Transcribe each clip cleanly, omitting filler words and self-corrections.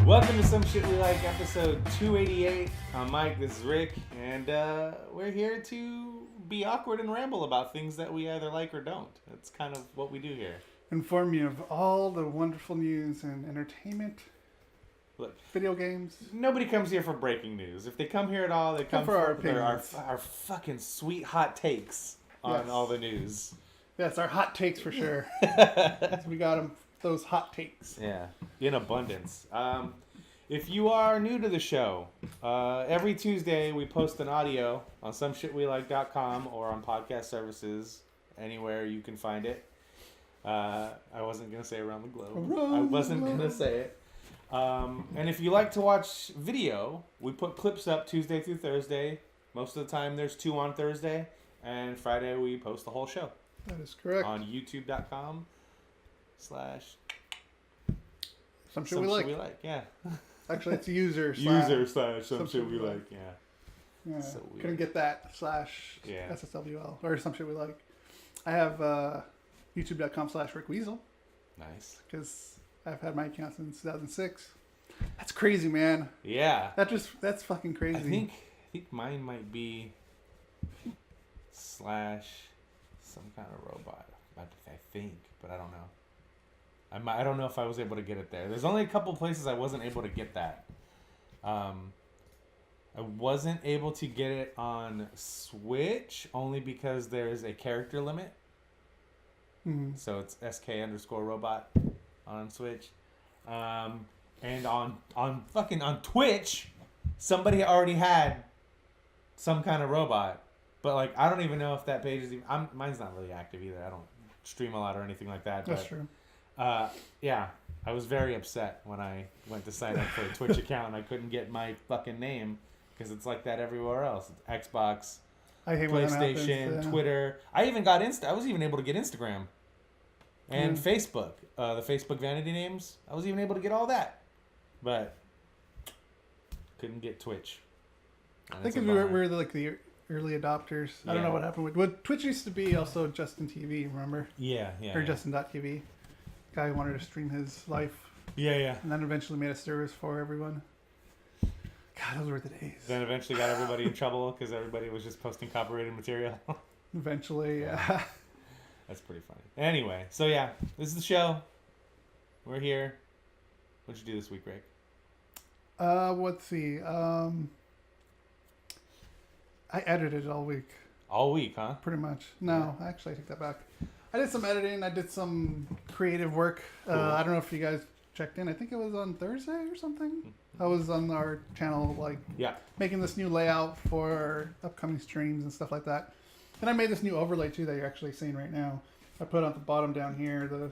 Welcome to Some Shit We Like, episode 288. I'm Mike, this is Rick, and we're here to be awkward and ramble about things that we either like or don't. That's kind of what we do here. Inform you of all the wonderful news and entertainment. Look, video games. Nobody comes here for breaking news. If they come here at all, they come for our opinions. Our fucking sweet hot takes on all the news. Yes, our hot takes for sure. We got them, those hot takes. Yeah, in abundance. If you are new to the show, every Tuesday we post an audio on someshitwelike.com or on podcast services, anywhere you can find it. I wasn't going to say around the globe. I wasn't going to say it. And if you like to watch video, we put clips up Tuesday through Thursday. Most of the time there's 2 on Thursday. And Friday we post the whole show. That is correct. On youtube.com/ Some shit we like. Yeah. Actually, it's user/ some shit we like. Yeah. So weird. Couldn't get that / SSWL or some shit we like. I have youtube.com/ Rick Weasel. Nice. Because I've had my account since 2006. That's crazy, man. Yeah. That's fucking crazy. I think mine might be / some kind of robot. I think, but I don't know. I don't know if I was able to get it there. There's only a couple places I wasn't able to get that. I wasn't able to get it on Switch only because there's a character limit. Mm-hmm. So it's SK_robot on Switch. And on Twitch, somebody already had some kind of robot. But like I don't even know if that page is even mine's not really active either. I don't stream a lot or anything like that. That's true. Yeah, I was very upset when I went to sign up for a Twitch account and I couldn't get my fucking name because it's like that everywhere else. It's Xbox, I hate when that PlayStation, happens, yeah. Twitter. I even got I was even able to get Instagram and Facebook. The Facebook vanity names. I was even able to get all that, but couldn't get Twitch. I think we're like the early adopters. I don't know what happened with Twitch used to be also Justin TV, remember? Yeah. Or Justin.tv. Guy who wanted to stream his life. Yeah. And then eventually made a service for everyone. God, those were the days. Then eventually got everybody in trouble because everybody was just posting copyrighted material. Eventually, yeah. That's pretty funny. Anyway, so yeah, this is the show. We're here. What'd you do this week, Rick? Let's see. I edited all week. All week, huh? Pretty much. No, actually, I take that back. I did some editing. I did some creative work. Cool. I don't know if you guys checked in. I think it was on Thursday or something. I was on our channel, making this new layout for upcoming streams and stuff like that. And I made this new overlay, too, that you're actually seeing right now. I put on the bottom down here the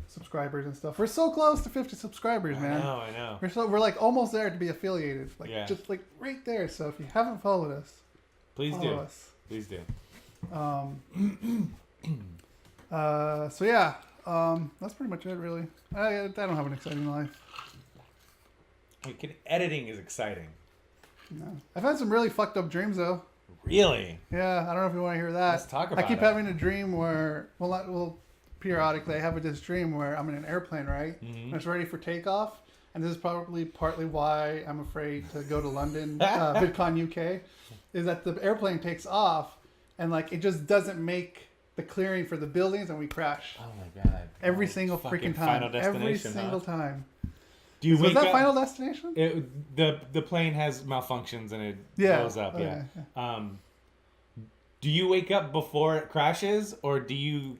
subscribers and stuff. We're so close to 50 subscribers, man. I know. We're like almost there to be affiliated. Just like right there. So if you haven't followed us, Please do. Please do. So yeah, that's pretty much it, really. I don't have an exciting life. Editing is exciting. No. I've had some really fucked up dreams, though. Really? Yeah, I don't know if you want to hear that. Let's talk about it. I keep having a dream where, periodically, I have this dream where I'm in an airplane, right? Mm-hmm. And it's ready for takeoff. And this is probably partly why I'm afraid to go to London, VidCon UK, is that the airplane takes off and it just doesn't make the clearing for the buildings and we crash. Oh my god! Every single freaking time. Final Destination, every single time. Do you was that Final Destination? The plane has malfunctions and it blows up. Okay. Yeah. Do you wake up before it crashes or do you?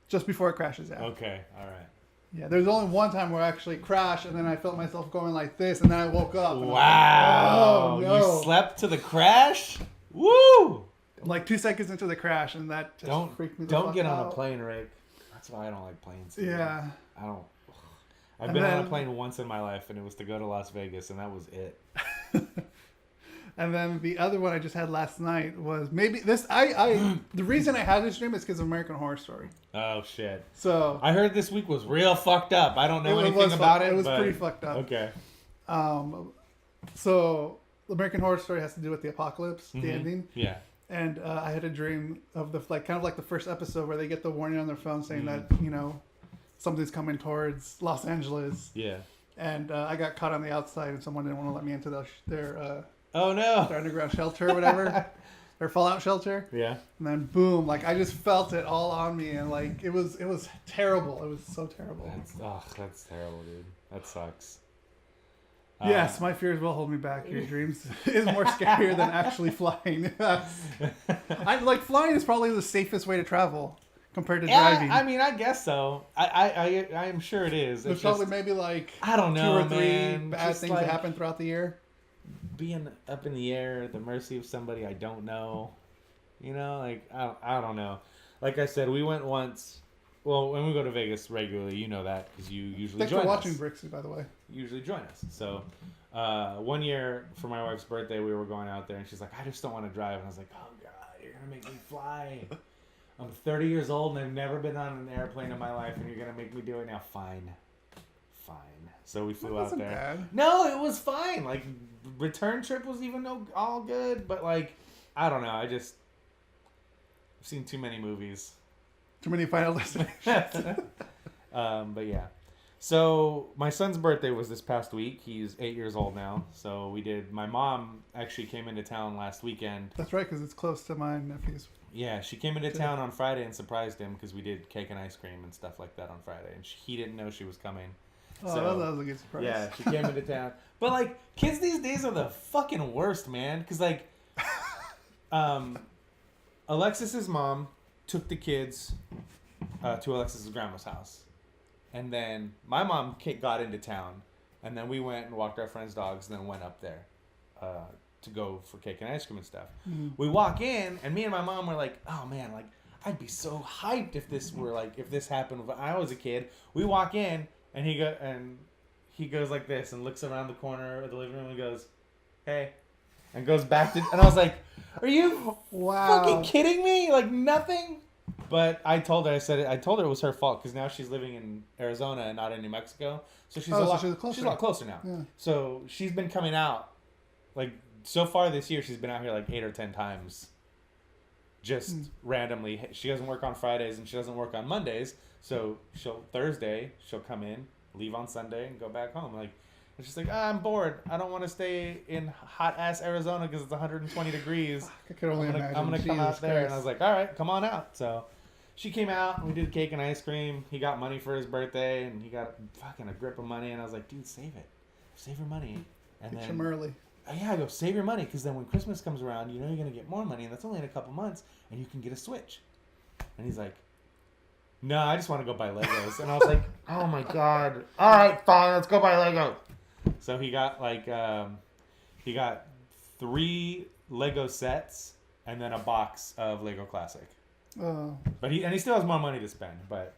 Just before it crashes. Yeah. Okay. All right. Yeah, there's only one time where I actually crashed, and then I felt myself going like this, and then I woke up. Wow! Like, oh, no. You slept to the crash? Woo! Like 2 seconds into the crash, and that just freaked me the fuck out. Don't get on a plane, Rick. That's why I don't like planes. Yeah. I don't. I've been on a plane once in my life, and it was to go to Las Vegas, and that was it. And then the other one I just had last night was maybe this. The reason I had this dream is because of American Horror Story. Oh shit! So I heard this week was real fucked up. I don't know anything about it. It was pretty fucked up. Okay. So American Horror Story has to do with the apocalypse, the ending. Yeah. And I had a dream of the kind of like the first episode where they get the warning on their phone saying that something's coming towards Los Angeles. Yeah. and I got caught on the outside, and someone didn't want to let me into their oh no, their underground shelter or whatever, their fallout shelter. Yeah. And then boom, like I just felt it all on me, and like it was terrible. It was so terrible. That's terrible, dude. That sucks. Yes, my fears will hold me back. Your dreams is more scarier than actually flying. I like flying is probably the safest way to travel compared to driving. I mean, I guess so. I am sure it is. There's probably maybe like I don't know, 2 or 3 man. bad Just things that happen throughout the year. Being up in the air at the mercy of somebody I don't know. You know, like I don't know. Like I said, we went once. Well, when we go to Vegas regularly, you know that because you usually Thanks join for watching us. Brixie, by the way. You usually join us. So, one year for my wife's birthday, we were going out there, and she's like, "I just don't want to drive." And I was like, "Oh God, you're gonna make me fly. I'm 30 years old and I've never been on an airplane in my life, and you're gonna make me do it now." Fine. So we flew out there. Bad. No, it was fine. Like return trip was even all good, but like I don't know. I've seen too many movies. Too many Final Destinations. But yeah. So my son's birthday was this past week. He's 8 years old now. So my mom actually came into town last weekend. That's right, because it's close to my nephew's. Yeah, she came into town on Friday and surprised him because we did cake and ice cream and stuff like that on Friday. And he didn't know she was coming. Oh, so, that was a good surprise. Yeah, she came into town. But like, kids these days are the fucking worst, man. Because like, Alexis's mom took the kids to Alexis's grandma's house. And then my mom got into town. And then we went and walked our friends' dogs and then went up there to go for cake and ice cream and stuff. Mm-hmm. We walk in, and me and my mom were like, oh man, like, I'd be so hyped if this happened when I was a kid. We walk in, and he goes like this and looks around the corner of the living room and goes, hey, and goes back to, and I was like, are you fucking kidding me? Like nothing. But I told her it was her fault because now she's living in Arizona and not in New Mexico. So she's a lot closer now. Yeah. So she's been coming out, like so far this year, she's been out here like 8 or 10 times. Just randomly. She doesn't work on Fridays and she doesn't work on Mondays. So Thursday she'll come in, leave on Sunday, and go back home. Like it's just like I'm bored. I don't want to stay in hot ass Arizona because it's 120 degrees. I could only imagine. I'm gonna come out there, and I was like, all right, come on out. So she came out, and we did cake and ice cream. He got money for his birthday, and he got fucking a grip of money. And I was like, dude, save your money. And get him early. Yeah, I go save your money because then when Christmas comes around, you know you're gonna get more money, and that's only in a couple months, and you can get a Switch. And he's like, no, I just want to go buy Legos. And I was like, oh my God. All right, fine, let's go buy Legos. So he got he got 3 Lego sets and then a box of Lego Classic. Oh. But he still has more money to spend. But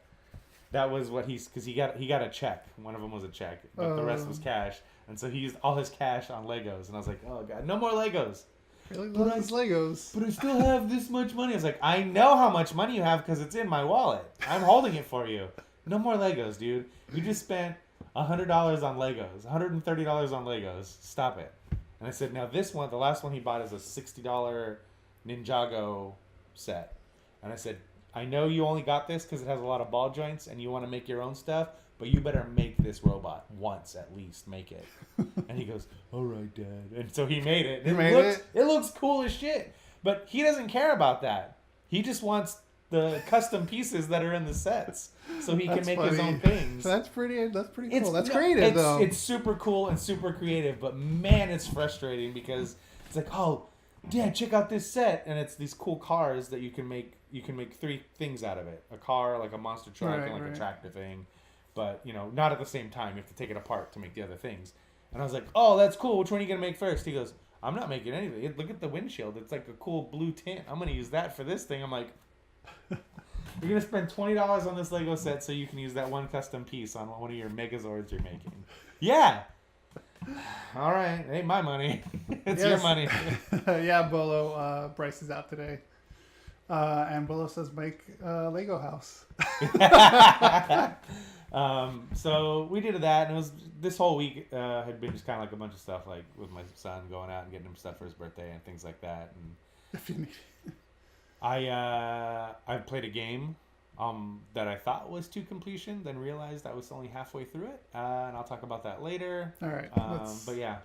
that was what because he got a check. One of them was a check, but the rest was cash. And so he used all his cash on Legos. And I was like, oh God, no more Legos. Really loves Legos. But I still have this much money. I was like, I know how much money you have because it's in my wallet. I'm holding it for you. No more Legos, dude. You just spent $100 on Legos. $130 on Legos. Stop it. And I said, now this one, the last one he bought is a $60 Ninjago set. And I said, I know you only got this because it has a lot of ball joints and you want to make your own stuff, but you better make this robot once at least. Make it. And he goes, all right, Dad. And so he made it. It looks cool as shit. But he doesn't care about that. He just wants the custom pieces that are in the sets so he can make his own things. That's pretty cool. That's creative, though. It's super cool and super creative, but man, it's frustrating because it's like, oh, Dad, check out this set. And it's these cool cars that you can make 3 things out of it. A car, like a monster truck, and like a tractor thing. But, not at the same time. You have to take it apart to make the other things. And I was like, oh, that's cool. Which one are you going to make first? He goes, I'm not making anything. Look at the windshield. It's like a cool blue tint. I'm going to use that for this thing. I'm like, you're going to spend $20 on this Lego set so you can use that one custom piece on one of your Megazords you're making. Yeah. All right. It ain't my money. It's your money. Yeah, Bolo. Bryce is out today. And Bolo says make a Lego house. So we did that, and it was this whole week had been just kind of like a bunch of stuff, like with my son going out and getting him stuff for his birthday and things like that. And I played a game that I thought was to completion, then realized I was only halfway through it, and I'll talk about that later. All right. But yeah.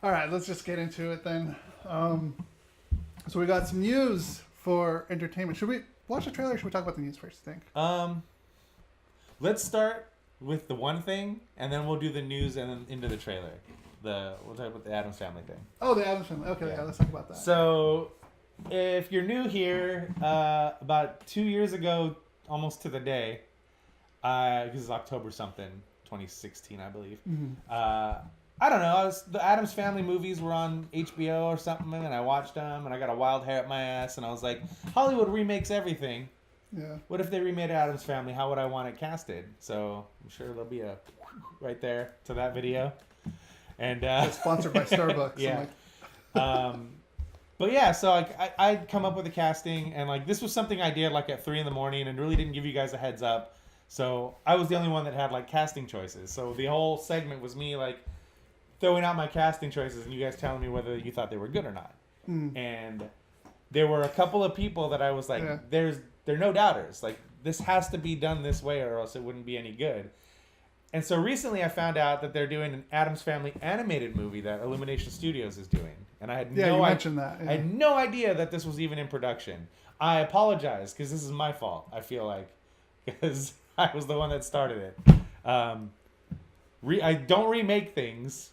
All right, let's just get into it then. So we got some news for entertainment. Should we watch the trailer or should we talk about the news first, I think? Let's start with the one thing, and then we'll do the news and then into the trailer. We'll talk about the Addams Family thing. Oh, the Addams Family. Okay, yeah, let's talk about that. So, if you're new here, about 2 years ago, almost to the day, this is October something, 2016, I believe. Mm-hmm. I don't know. The Addams Family movies were on HBO or something, and I watched them, and I got a wild hair up my ass, and I was like, Hollywood remakes everything. Yeah. What if they remade Addams Family? How would I want it casted? So I'm sure there'll be a right there to that video. And it's sponsored by Starbucks. Yeah. But yeah, so I'd come up with a casting, and like this was something I did like at 3 a.m. and really didn't give you guys a heads up. So I was the only one that had like casting choices. So the whole segment was me like throwing out my casting choices and you guys telling me whether you thought they were good or not. And there were a couple of people that I was like, they're no doubters. Like this has to be done this way or else it wouldn't be any good. And so recently I found out that they're doing an Addams Family animated movie that Illumination Studios is doing. And I had mentioned that. Yeah. I had no idea that this was even in production. I apologize because this is my fault, I feel like, because I was the one that started it. I don't remake things,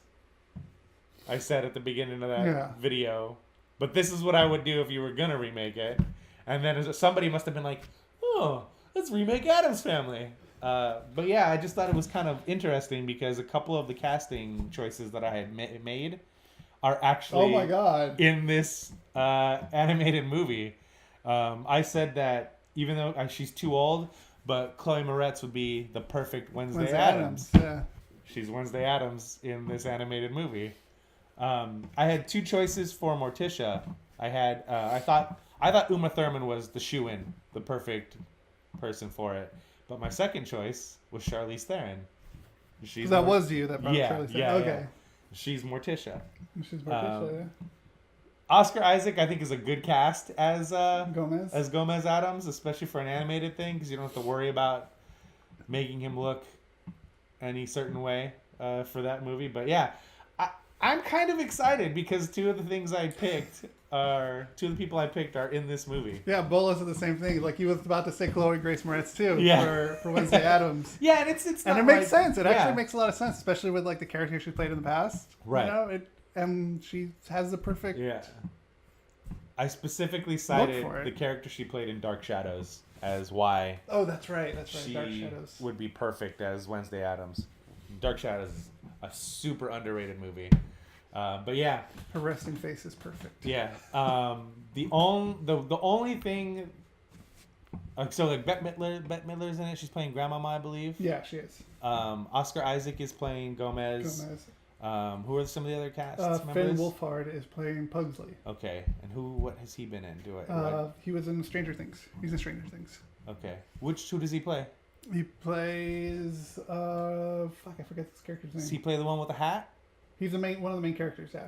I said at the beginning of that video. But this is what I would do if you were going to remake it. And then somebody must have been like, oh, let's remake Addams Family. But yeah, I just thought it was kind of interesting because a couple of the casting choices that I had made are actually in this animated movie. I said that even though she's too old, but Chloe Moretz would be the perfect Wednesday Addams. Yeah. She's Wednesday Addams in this animated movie. I had two choices for Morticia. I thought Uma Thurman was the shoo-in, the perfect person for it. But my second choice was Charlize Theron. Was you that brought Charlize Theron? Yeah, okay. Yeah. She's Morticia. Yeah. Oscar Isaac, I think, is a good cast as Gomez. Gomez Addams, especially for an animated thing, because you don't have to worry about making him look any certain way for that movie. But yeah, I'm kind of excited because two of the people I picked are in this movie. Yeah, Bola said the same thing. Like he was about to say Chloe Grace Moretz too for Wednesday Addams. Yeah, and it's and it makes sense. It actually makes a lot of sense, especially with like the character she played in the past. Right. You know, and she has the perfect. Yeah. I specifically cited the character she played in Dark Shadows as why. Oh, that's right. She Dark Shadows would be perfect as Wednesday Addams. Dark Shadows is a super underrated movie. But yeah, her resting face is perfect. Yeah. The only thing. So like Bette Midler's in it. She's playing Grandmama, I believe. Yeah, she is. Oscar Isaac is playing Gomez. Who are some of the other cast members? Finn Wolfhard is playing Pugsley. Okay, and what has he been in? He was in Stranger Things. He's in Stranger Things. Okay, who does he play? He plays I forget this character's name. Does he play the one with the hat? He's one of the main characters. Yeah,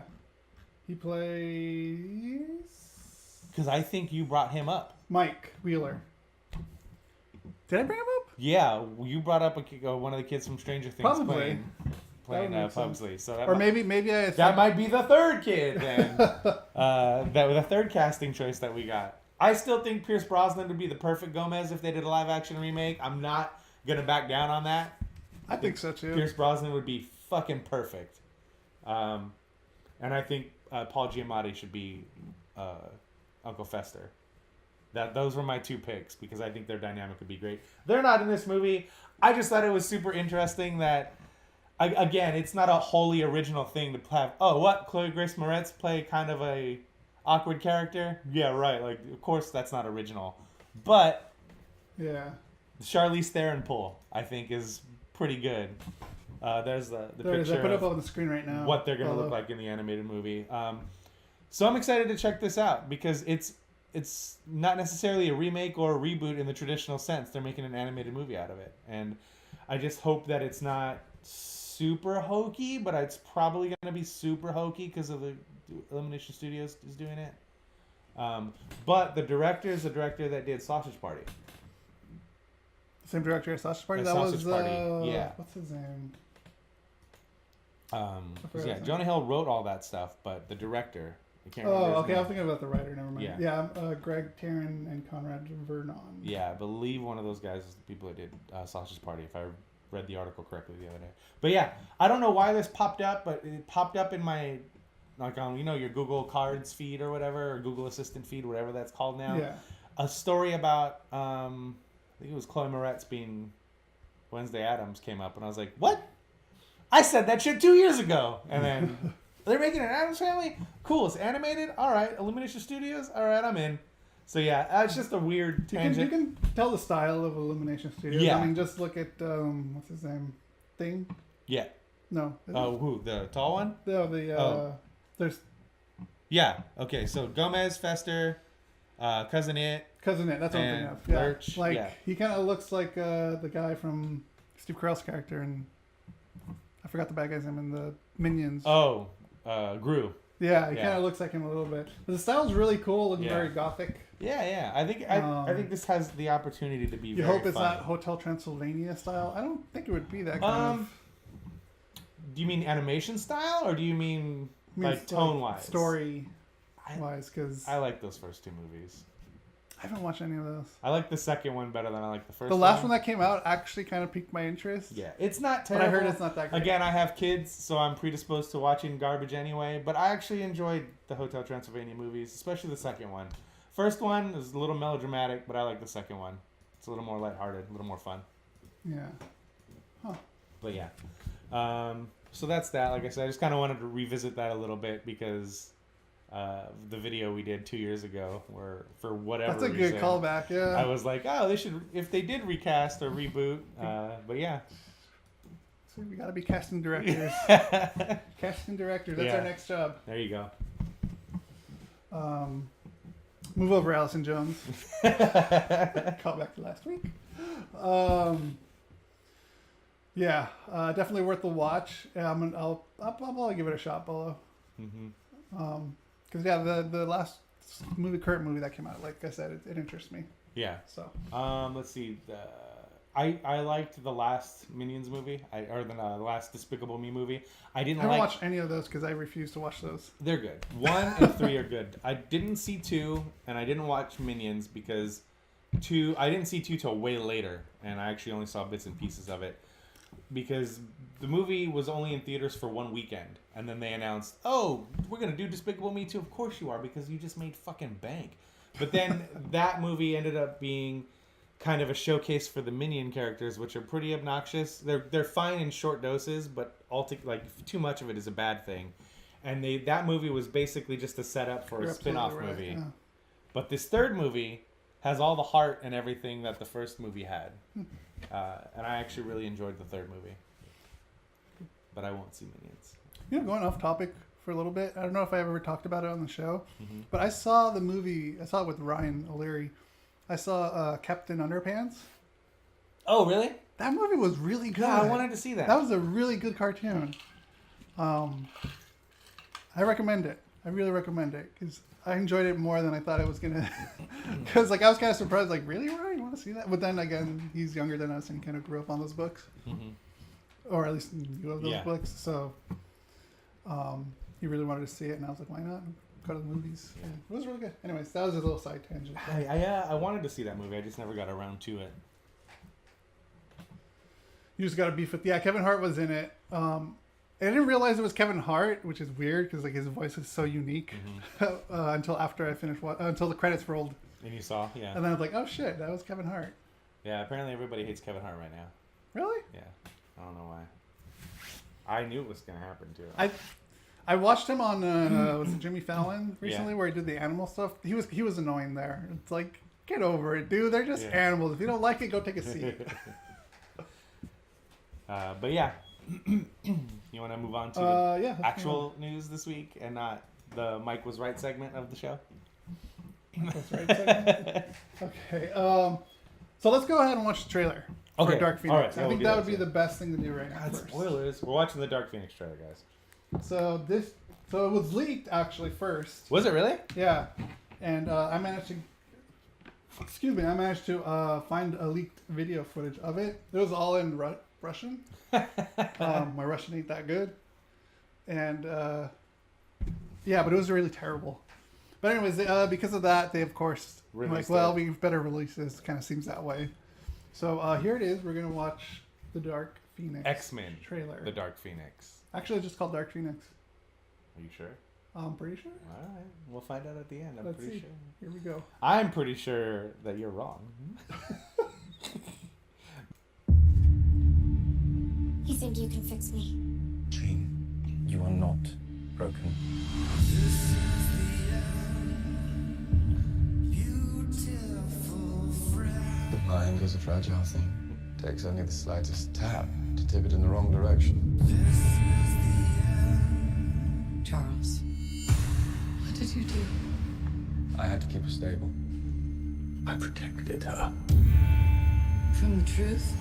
he plays. Because I think you brought him up. Mike Wheeler. Did I bring him up? Yeah, you brought up one of the kids from Stranger Things. Probably. Playing Pugsley. So maybe I. That might be the third kid then. The third casting choice that we got. I still think Pierce Brosnan would be the perfect Gomez if they did a live action remake. I'm not gonna back down on that. I think so too. Pierce Brosnan would be fucking perfect. And I think Paul Giamatti should be Uncle Fester. Those were my two picks because I think their dynamic would be great. They're not in this movie. I just thought it was super interesting that. Again, it's not a wholly original thing to have. Oh, what? Chloe Grace Moretz play kind of a awkward character? Yeah, right. Like, of course, that's not original. But yeah, the Charlize Theron pull, I think, is pretty good. There's the picture. I put it up on the screen right now. What they're going to look like in the animated movie. So I'm excited to check this out because it's not necessarily a remake or a reboot in the traditional sense. They're making an animated movie out of it, and I just hope that it's not super hokey, but it's probably going to be super hokey because of the Illumination Studios is doing it. But the director is the director that did Sausage Party. Same director as Sausage Party. As That Sausage was Party, yeah. What's his name? Yeah, Jonah Hill wrote all that stuff, but the director, I can't remember. Oh, okay. I was thinking about the writer. Never mind. Yeah. Greg Taran and Conrad Vernon. Yeah, I believe one of those guys is the people that did Sausage Party, if I read the article correctly the other day. But yeah, I don't know why this popped up, but it popped up in my, like on, your Google Cards feed or whatever, or Google Assistant feed, whatever that's called now. Yeah. A story about, I think it was Chloe Moretz being Wednesday Addams came up, and I was like, what? I said that shit 2 years ago. And then, they're making an Addams Family? Cool, it's animated? All right. Illumination Studios? All right, I'm in. So yeah, it's just a weird tangent. You can tell the style of Illumination Studios. Yeah. I mean, just look at, what's his name? Thing? Yeah. No. Oh, who? The tall one? No, there's... Yeah. Okay, so Gomez, Fester, Cousin It. Cousin It, that's what I'm thinking of. Yeah. Lurch. Like, yeah. he kind of looks like the guy from Steve Carell's character in... I forgot the bad guy's name in the Minions. Oh, Gru. Yeah, he kind of looks like him a little bit. But the style's really cool, looking very gothic. Yeah. I think this has the opportunity to be. You hope it's not Hotel Transylvania style. I don't think it would be that kind of. Do you mean animation style, or do you mean like tone wise, story wise? Because I like those first two movies. I haven't watched any of those. I like the second one better than I like the first. The last one that came out actually kind of piqued my interest. Yeah, it's not terrible. But I heard it's not that great. Again, I have kids, so I'm predisposed to watching garbage anyway. But I actually enjoyed the Hotel Transylvania movies, especially the second one. First one is a little melodramatic, but I like the second one. It's a little more lighthearted, a little more fun. Yeah. Huh. But yeah. So that's that. Like I said, I just kind of wanted to revisit that a little bit because the video we did 2 years ago, where for whatever reason, that's a good callback. Yeah. I was like, oh, they should, if they did recast or reboot. But yeah. So we got to be casting directors. Casting directors. That's our next job. There you go. Move over, Allison Jones. Call back to last week. Yeah, definitely worth the watch. I'll probably give it a shot, Bolo. Because the last current movie that came out, like I said, it interests me. Yeah. So. Let's see. I liked the last Minions movie, or the last Despicable Me movie. I haven't watched any of those because I refuse to watch those. They're good. 1 and 3 are good. I didn't see 2, and I didn't watch Minions because I didn't see 2 till way later, and I actually only saw bits and pieces of it because the movie was only in theaters for 1 weekend, and then they announced, "Oh, we're gonna do Despicable Me 2." Of course you are, because you just made fucking bank. But then that movie ended up being kind of a showcase for the Minion characters, which are pretty obnoxious. They're fine in short doses, but too much of it is a bad thing. And that movie was basically just a setup for a spin-off movie. Yeah. But this third movie has all the heart and everything that the first movie had. And I actually really enjoyed the third movie. But I won't see Minions. Going off topic for a little bit, I don't know if I ever talked about it on the show, but I saw the movie, I saw it with Ryan O'Leary. I saw Captain Underpants. Oh, really? That movie was really good. Yeah, I wanted to see that. That was a really good cartoon. I recommend it. I really recommend it because I enjoyed it more than I thought it was gonna. Because I was kind of surprised. Like, really, Ryan, you want to see that? But then again, he's younger than us and kind of grew up on those books, or at least knew of those books. So, he really wanted to see it, and I was like, why not? Go to the movies. Yeah, it was really good. Anyways, that was a little side tangent. I wanted to see that movie. I just never got around to it. You just got to beef with. Yeah, Kevin Hart was in it. I didn't realize it was Kevin Hart, which is weird because his voice is so unique. Until after I finished until the credits rolled. And you saw, yeah. And then I was like, oh shit, that was Kevin Hart. Yeah, apparently everybody hates Kevin Hart right now. Really? Yeah, I don't know why. I knew it was gonna happen too. I watched him on was it Jimmy Fallon recently where he did the animal stuff. He was annoying there. It's like, get over it, dude. They're just animals. If you don't like it, go take a seat. But yeah, you want to move on to actual news this week and not the Mike was right segment of the show? Mike was right segment. Okay. So let's go ahead and watch the trailer for Dark Phoenix. Right, I think that would be the best thing to do right now. God, spoilers. We're watching the Dark Phoenix trailer, guys. So it was leaked actually first. Was it really? Yeah, and I managed to excuse me, I managed to find a leaked video footage of it. It was all in Russian. My Russian ain't that good. And yeah, but it was really terrible. But anyways, because of that, they of course Released well, we better release this. Kind of seems that way. So here it is. We're gonna watch the Dark Phoenix X-Men trailer. The Dark Phoenix. Actually, it's just called Dark Phoenix. Are you sure? I'm pretty sure. All right, we'll find out at the end. I'm Let's pretty see. sure. Here we go. I'm pretty sure that you're wrong. You think you can fix me? Jean, you are not broken. The mind is a fragile thing. Takes only the slightest tap to tip it in the wrong direction. Charles, what did you do? I had to keep her stable. I protected her. From the truth?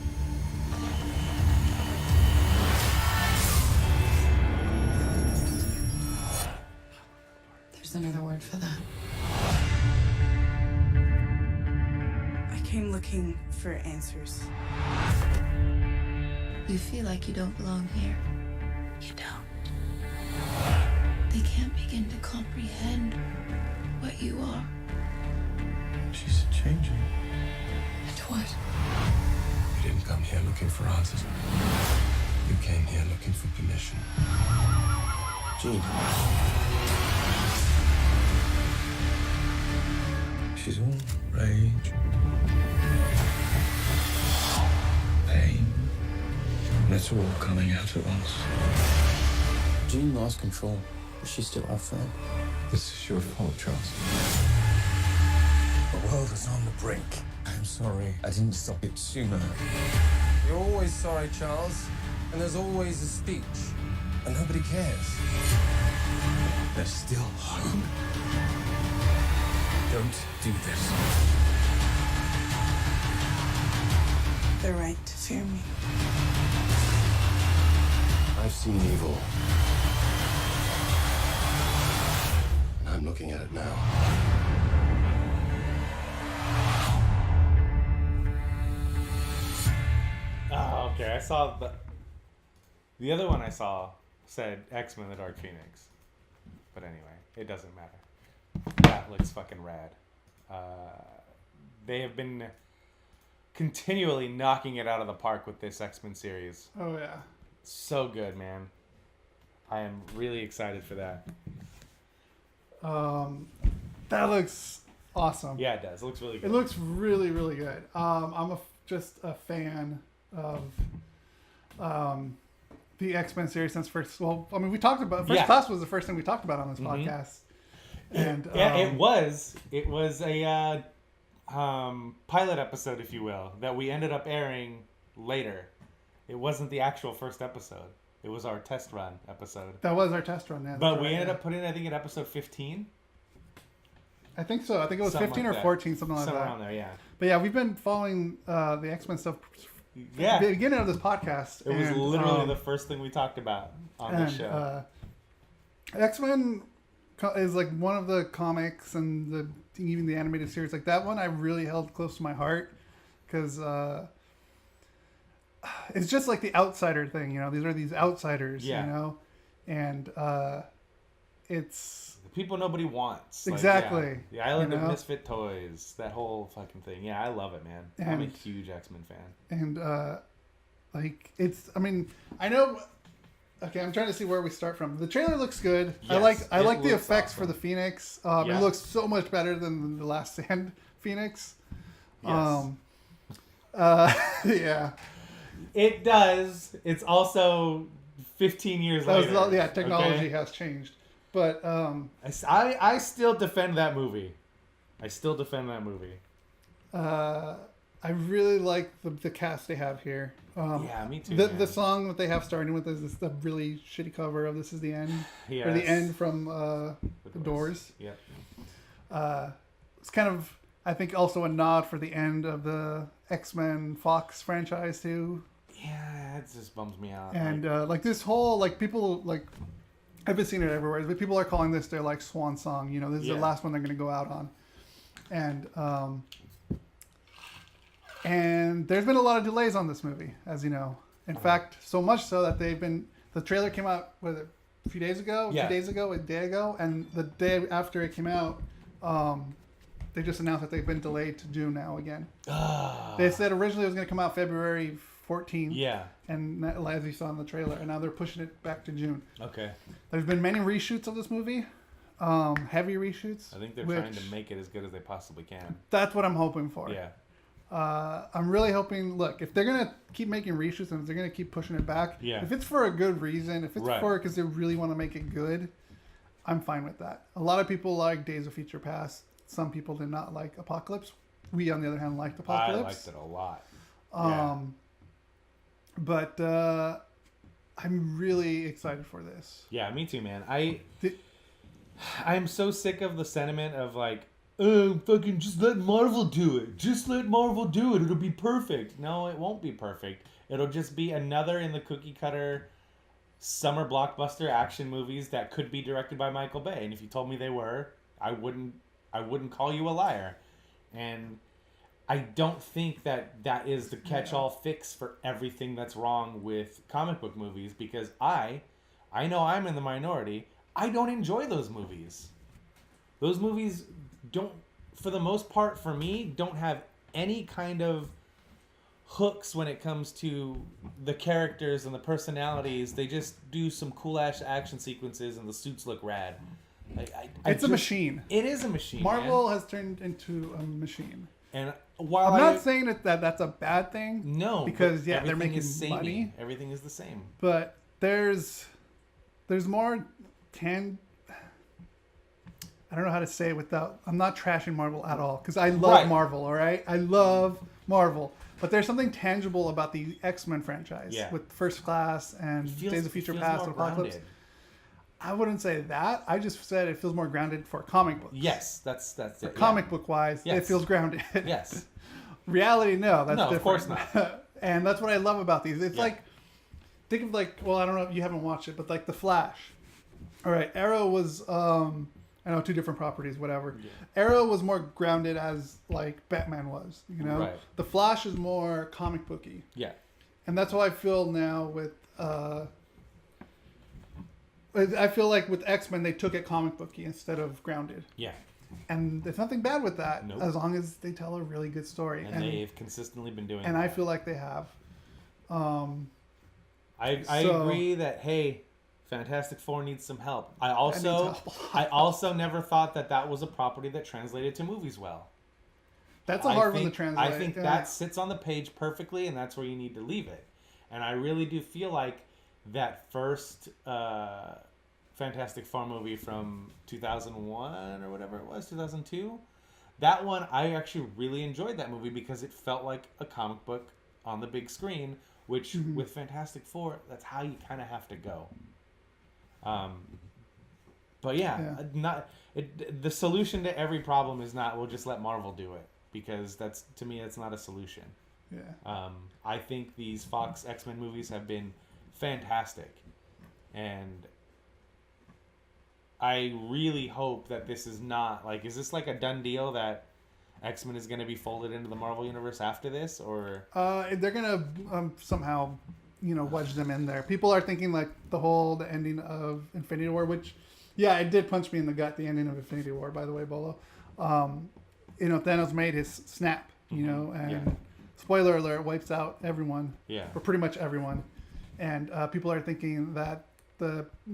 There's another word for that. I came looking for answers. You feel like you don't belong here. You don't. They can't begin to comprehend what you are. She's changing. And what? You didn't come here looking for answers. You came here looking for permission. Jean. She's all rage, pain, and it's all coming out at once. Jean lost control, but she's still our friend. This is your fault, Charles. The world is on the brink. I'm sorry I didn't stop it sooner. You're always sorry, Charles. And there's always a speech. And nobody cares. There's still hope. Don't do this. They're right to fear me. I've seen evil. And I'm looking at it now. Oh, okay. I saw the other one I saw said X-Men: The Dark Phoenix, but anyway, it doesn't matter. That looks fucking rad. They have been continually knocking it out of the park with this X-Men series. Oh yeah. So good, man. I am really excited for that. That looks awesome. Yeah, it does. It looks really good. It looks really, really good. I'm just a fan of the X-Men series since first. Well, I mean, we talked about First Class was the first thing we talked about on this podcast, and yeah, it was a pilot episode, if you will, that we ended up airing later. It wasn't the actual first episode. It was our test run episode. That was our test run. Yeah, but we ended up putting, I think, in episode 15. I think so. I think it was Something 15 like or that. 14, something like Somewhere that. around there, yeah. But yeah, we've been following the X-Men stuff Yeah. at the beginning of this podcast. It was literally the first thing we talked about on the show. X-Men is like one of the comics and even the animated series. Like that one I really held close to my heart because it's just like the outsider thing, you know. These are these outsiders, you know, and it's the people nobody wants. Exactly. Like, yeah, the Island of Misfit Toys, that whole fucking thing. Yeah, I love it, man. I'm a huge X-Men fan. And like it's, I mean, I know. Okay, I'm trying to see where we start from. The trailer looks good. Yes, I like the effects awesome for the Phoenix. It looks so much better than the Last Stand Phoenix. Yes. Yeah. It does. It's also 15 years later. Yeah, technology has changed. But I still defend that movie. I really like the cast they have here. Yeah, me too. The song that they have starting with is the really shitty cover of "This Is the End," or the end from the Doors. Yep. It's kind of, I think, also a nod for the end of the X-Men Fox franchise too. Yeah, it just bums me out. And like this whole people I've been seeing it everywhere, but people are calling this their like swan song. You know, this is the last one they're going to go out on, and And there's been a lot of delays on this movie, as you know. In fact, so much so that the trailer came out a few days ago, a day ago, and the day after it came out, they just announced that they've been delayed to June now again. They said originally it was going to come out February 14th. Yeah. And as you saw in the trailer, and now they're pushing it back to June. Okay. There's been many reshoots of this movie, heavy reshoots. I think they're trying to make it as good as they possibly can. That's what I'm hoping for. Yeah. I'm really hoping. Look, if they're gonna keep making reshoots and if they're gonna keep pushing it back, if it's for a good reason, if it's for because they really want to make it good, I'm fine with that. A lot of people like Days of Future Past. Some people did not like Apocalypse. We, on the other hand, liked Apocalypse. I liked it a lot. But I'm really excited for this. Yeah, me too, man. I'm so sick of the sentiment of like, oh, fucking just let Marvel do it. Just let Marvel do it. It'll be perfect. No, it won't be perfect. It'll just be another in the cookie cutter summer blockbuster action movies that could be directed by Michael Bay. And if you told me they were, I wouldn't call you a liar. And I don't think that is the catch-all fix for everything that's wrong with comic book movies, because I know I'm in the minority. I don't enjoy those movies. Those movies don't, for the most part, for me, don't have any kind of hooks when it comes to the characters and the personalities. They just do some cool-ass action sequences and the suits look rad. It's a machine. It is a machine. Marvel has turned into a machine. And while I'm not saying that's a bad thing. No, because they're making money. Everything is the same. But there's more I don't know how to say it without. I'm not trashing Marvel at all because I love Marvel. All right, I love Marvel. But there's something tangible about the X-Men franchise with First Class and Days of Future Past and Apocalypse. Grounded. I wouldn't say that. I just said it feels more grounded for comic books. Yes, that's it. Comic book wise, it feels grounded. Yes. Reality, no, that's different. Of course not. And that's what I love about these. It's like, think of like, well, I don't know if you haven't watched it, but like The Flash. All right, Arrow was, I know, 2 different properties, whatever. Yeah. Arrow was more grounded as like Batman was, you know? Right. The Flash is more comic booky. Yeah. And that's how I feel now with, I feel like with X-Men, they took it comic booky instead of grounded. Yeah. And there's nothing bad with that, as long as they tell a really good story. And they've consistently been doing that. And I feel like they have. I agree that, hey, Fantastic Four needs some help. I also never thought that was a property that translated to movies well. That's a hard one to translate. I think that sits on the page perfectly, and that's where you need to leave it. And I really do feel like that first Fantastic Four movie from 2001 or whatever it was, 2002, that one, I actually really enjoyed that movie because it felt like a comic book on the big screen, which with Fantastic Four, that's how you kind of have to go. But the solution to every problem is not, we'll just let Marvel do it, because that's not a solution. Yeah. I think these Fox X-Men movies have been fantastic, and I really hope that this is not like, is this like a done deal that X-Men is going to be folded into the Marvel universe after this, or they're going to somehow, wedge them in there. People are thinking like the ending of Infinity War, which, it did punch me in the gut. The ending of Infinity War, by the way, Bolo. Thanos made his snap, and spoiler alert, wipes out everyone, or pretty much everyone. And people are thinking that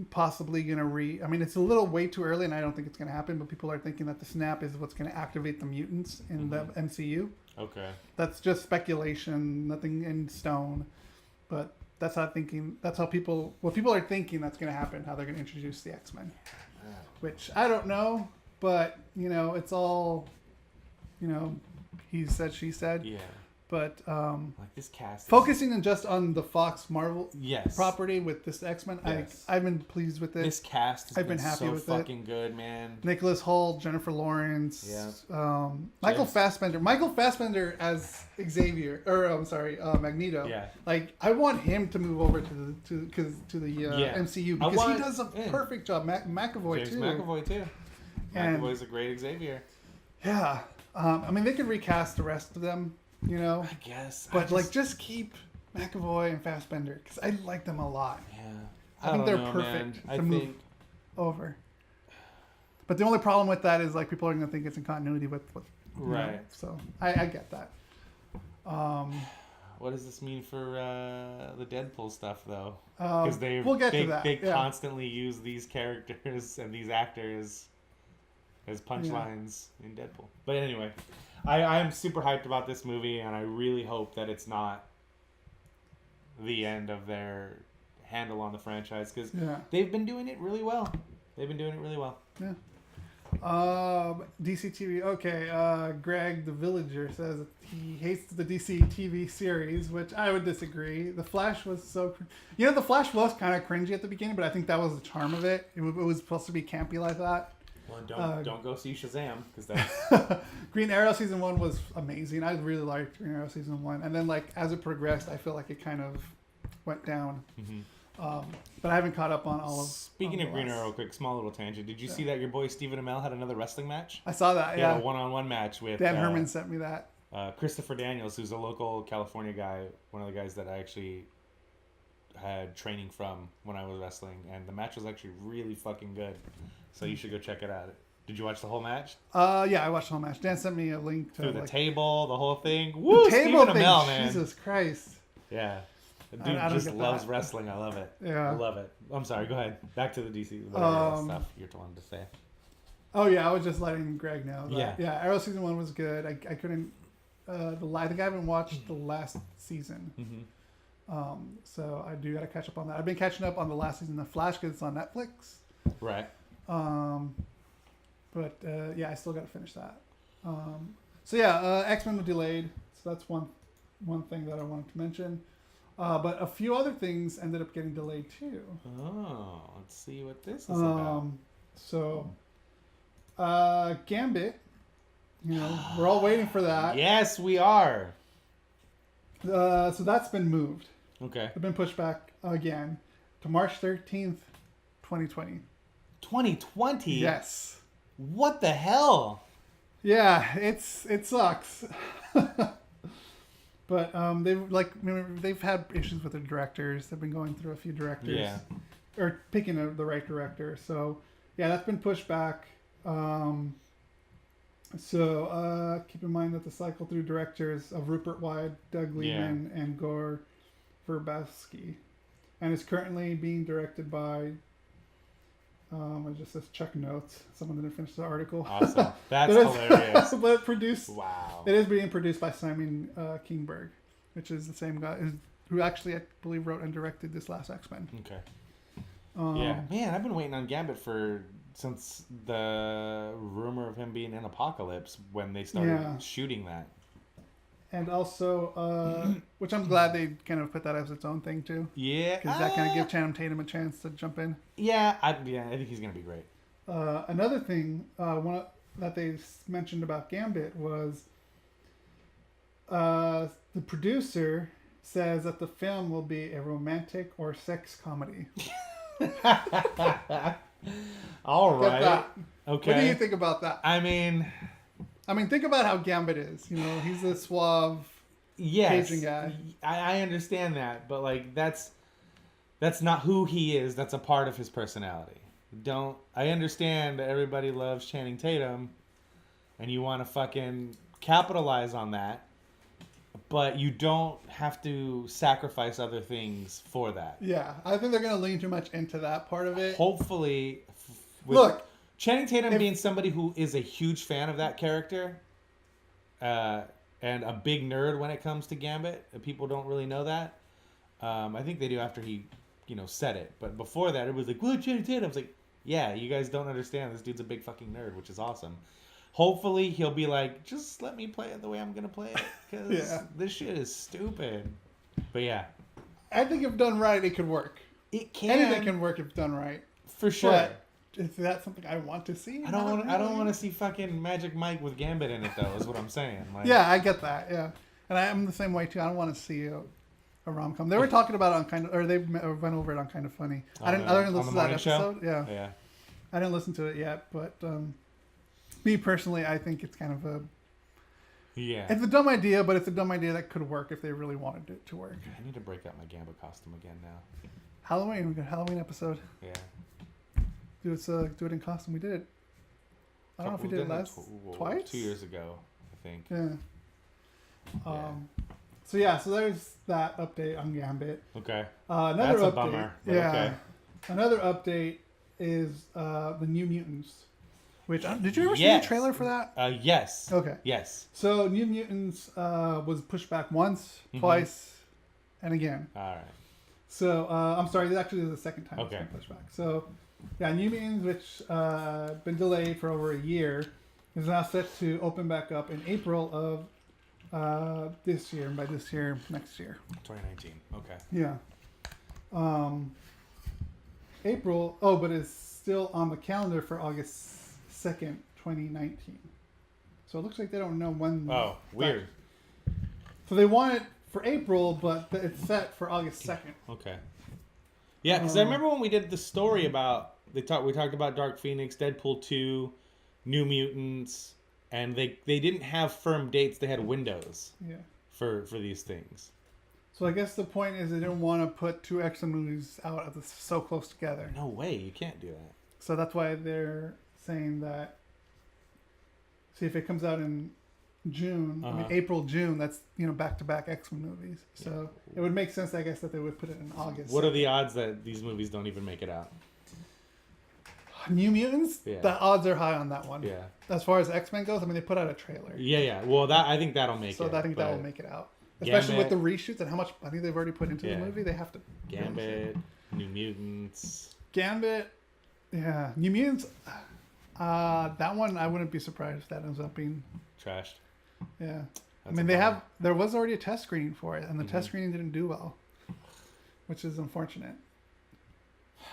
possibly going to it's a little way too early, and I don't think it's going to happen, but people are thinking that the snap is what's going to activate the mutants in the MCU. Okay. That's just speculation, nothing in stone. But that's how people are thinking that's going to happen, how they're going to introduce the X-Men. Which I don't know, but, it's all, he said, she said. Yeah. But like this cast, focusing just on the Fox Marvel property with this X-Men, I've been pleased with it. This cast has been happy with fucking good, man. Nicholas Hoult, Jennifer Lawrence, Michael Fassbender as Xavier, Magneto. Yeah, like I want him to move over to the MCU because he does a perfect job. McAvoy too. McAvoy's a great Xavier. Yeah, they could recast the rest of them. you know. I guess. But like, just keep McAvoy and Fassbender because I like them a lot. Yeah. I think they're perfect to move over. But the only problem with that is like people are gonna think it's in continuity with right. Know, so I get that. What does this mean for the Deadpool stuff though? Because we'll get to that. They constantly use these characters and these actors as punchlines in Deadpool. But anyway, I'm super hyped about this movie, and I really hope that it's not the end of their handle on the franchise because they've been doing it really well. Yeah. DC TV. Okay. Greg the Villager says he hates the DC TV series, which I would disagree. The Flash was so, the Flash was kind of cringy at the beginning, but I think that was the charm of it. It was supposed to be campy like that. Well, don't go see Shazam because that's Green Arrow season 1 was amazing. I really liked Green Arrow season 1, and then like as it progressed, I feel like it kind of went down. Mm-hmm. But I haven't caught up on all of. Speaking of Green Arrow, quick small little tangent. Did you see that your boy Stephen Amell had another wrestling match? I saw that. He had a one-on-one match with Dan Herman sent me that. Christopher Daniels, who's a local California guy, one of the guys that I actually had training from when I was wrestling, and the match was actually really fucking good. So you should go check it out. Did you watch the whole match? Yeah, I watched the whole match. Dan sent me a link to through the table, the whole thing. Woo, Stephen Amell, man. Jesus Christ. Yeah. The dude just loves wrestling. I love it. Yeah. I love it. I'm sorry. Go ahead. Back to the DC stuff you're wanting to say. Oh, yeah. I was just letting Greg know. That, yeah. Arrow season 1 was good. I couldn't... I think I haven't watched the last season. Mm-hmm. So I do got to catch up on that. I've been catching up on the last season of Flash because it's on Netflix. Right. But yeah, I still got to finish that. So yeah, X-Men was delayed. So that's one thing that I wanted to mention. But a few other things ended up getting delayed too. Oh, let's see what this is about. So, Gambit, we're all waiting for that. Yes, we are. So that's been moved. Okay. It's been pushed back again to March 13th, 2020. 2020? Yes. What the hell? Yeah, it sucks. But they've had issues with the directors. They've been going through a few directors. Yeah. Or picking the right director. So yeah, that's been pushed back. So keep in mind that the cycle through directors of Rupert Wyatt, Doug Liman, and Gore Verbowski, and is currently being directed by. It just says check notes. Someone didn't finish the article. Awesome. That's hilarious. But produced. Wow. It is being produced by Simon Kingberg, which is the same guy who actually, I believe, wrote and directed this last X-Men. Okay. Yeah, man, I've been waiting on Gambit since the rumor of him being in Apocalypse when they started shooting that. And also, which I'm glad they kind of put that as its own thing too. Yeah, because that kind of give Channing Tatum a chance to jump in. Yeah, I think he's gonna be great. Another thing, that they mentioned about Gambit was the producer says that the film will be a romantic or sex comedy. All right. Okay. What do you think about that? I mean, think about how Gambit is. He's a suave, Cajun guy. I understand that, but like that's not who he is. That's a part of his personality. I understand that everybody loves Channing Tatum, and you want to fucking capitalize on that, but you don't have to sacrifice other things for that. Yeah, I think they're going to lean too much into that part of it. Hopefully, look, Channing Tatum being somebody who is a huge fan of that character, and a big nerd when it comes to Gambit, people don't really know that. I think they do after he, said it. But before that, it was like, "What, Channing Tatum?" I was like, "Yeah, you guys don't understand. This dude's a big fucking nerd," which is awesome. Hopefully, he'll be like, "Just let me play it the way I'm gonna play it, because this shit is stupid." But yeah, I think if done right, it could work. It can. Anything can work if done right. For sure. But is that something I want to see? I don't want to see fucking Magic Mike with Gambit in it though. Is what I'm saying. Like, yeah, I get that. Yeah, and I'm the same way too. I don't want to see a rom-com. They were talking about it on they went over it on Kind of Funny. I didn't listen to that episode. Show? Yeah. I didn't listen to it yet, but me personally, I think it's kind of a Yeah. It's a dumb idea, but it's a dumb idea that could work if they really wanted it to work. I need to break out my Gambit costume again now. Halloween, we got a Halloween episode. Yeah. Do it in costume. We did it. I don't know if we did it twice. 2 years ago, I think. Yeah. So there's that update on Gambit. Okay. Another That's a update, bummer. But yeah. Okay. Another update is the New Mutants. Which did you ever see the trailer for that? Yes. Okay. Yes. So New Mutants was pushed back once, twice, and again. All right. So I'm sorry, this actually is the second time Okay. it's been pushed back. So yeah, New Mutants, which been delayed for over a year, is now set to open back up in April of this year, and by this year, next year. 2019. Okay. Yeah. April. Oh, but it's still on the calendar for August 2nd, 2019. So it looks like they don't know when. Oh, weird. So they want it for April, but it's set for August 2nd. Okay. Yeah, because I remember when we did the story about we talked about Dark Phoenix, Deadpool 2, New Mutants, and they didn't have firm dates. They had windows. Yeah. For these things. So I guess the point is they didn't want to put two X-Men movies out so close together. No way, you can't do that. So that's why they're saying that. See, if it comes out in June, I mean April, June, that's back-to-back X-Men movies. So it would make sense, I guess, that they would put it in August. What are the odds that these movies don't even make it out? New Mutants? Yeah. The odds are high on that one. Yeah. As far as X-Men goes, I mean, they put out a trailer. Yeah. Well, I think that'll make it. So I think that will make it out. Especially Gambit, with the reshoots and how much money they've already put into the movie, they have to. Gambit, New Mutants. Gambit, yeah. New Mutants, that one, I wouldn't be surprised if that ends up being Trashed. Yeah. That's I mean, there was already a test screening for it, and the test screening didn't do well, which is unfortunate.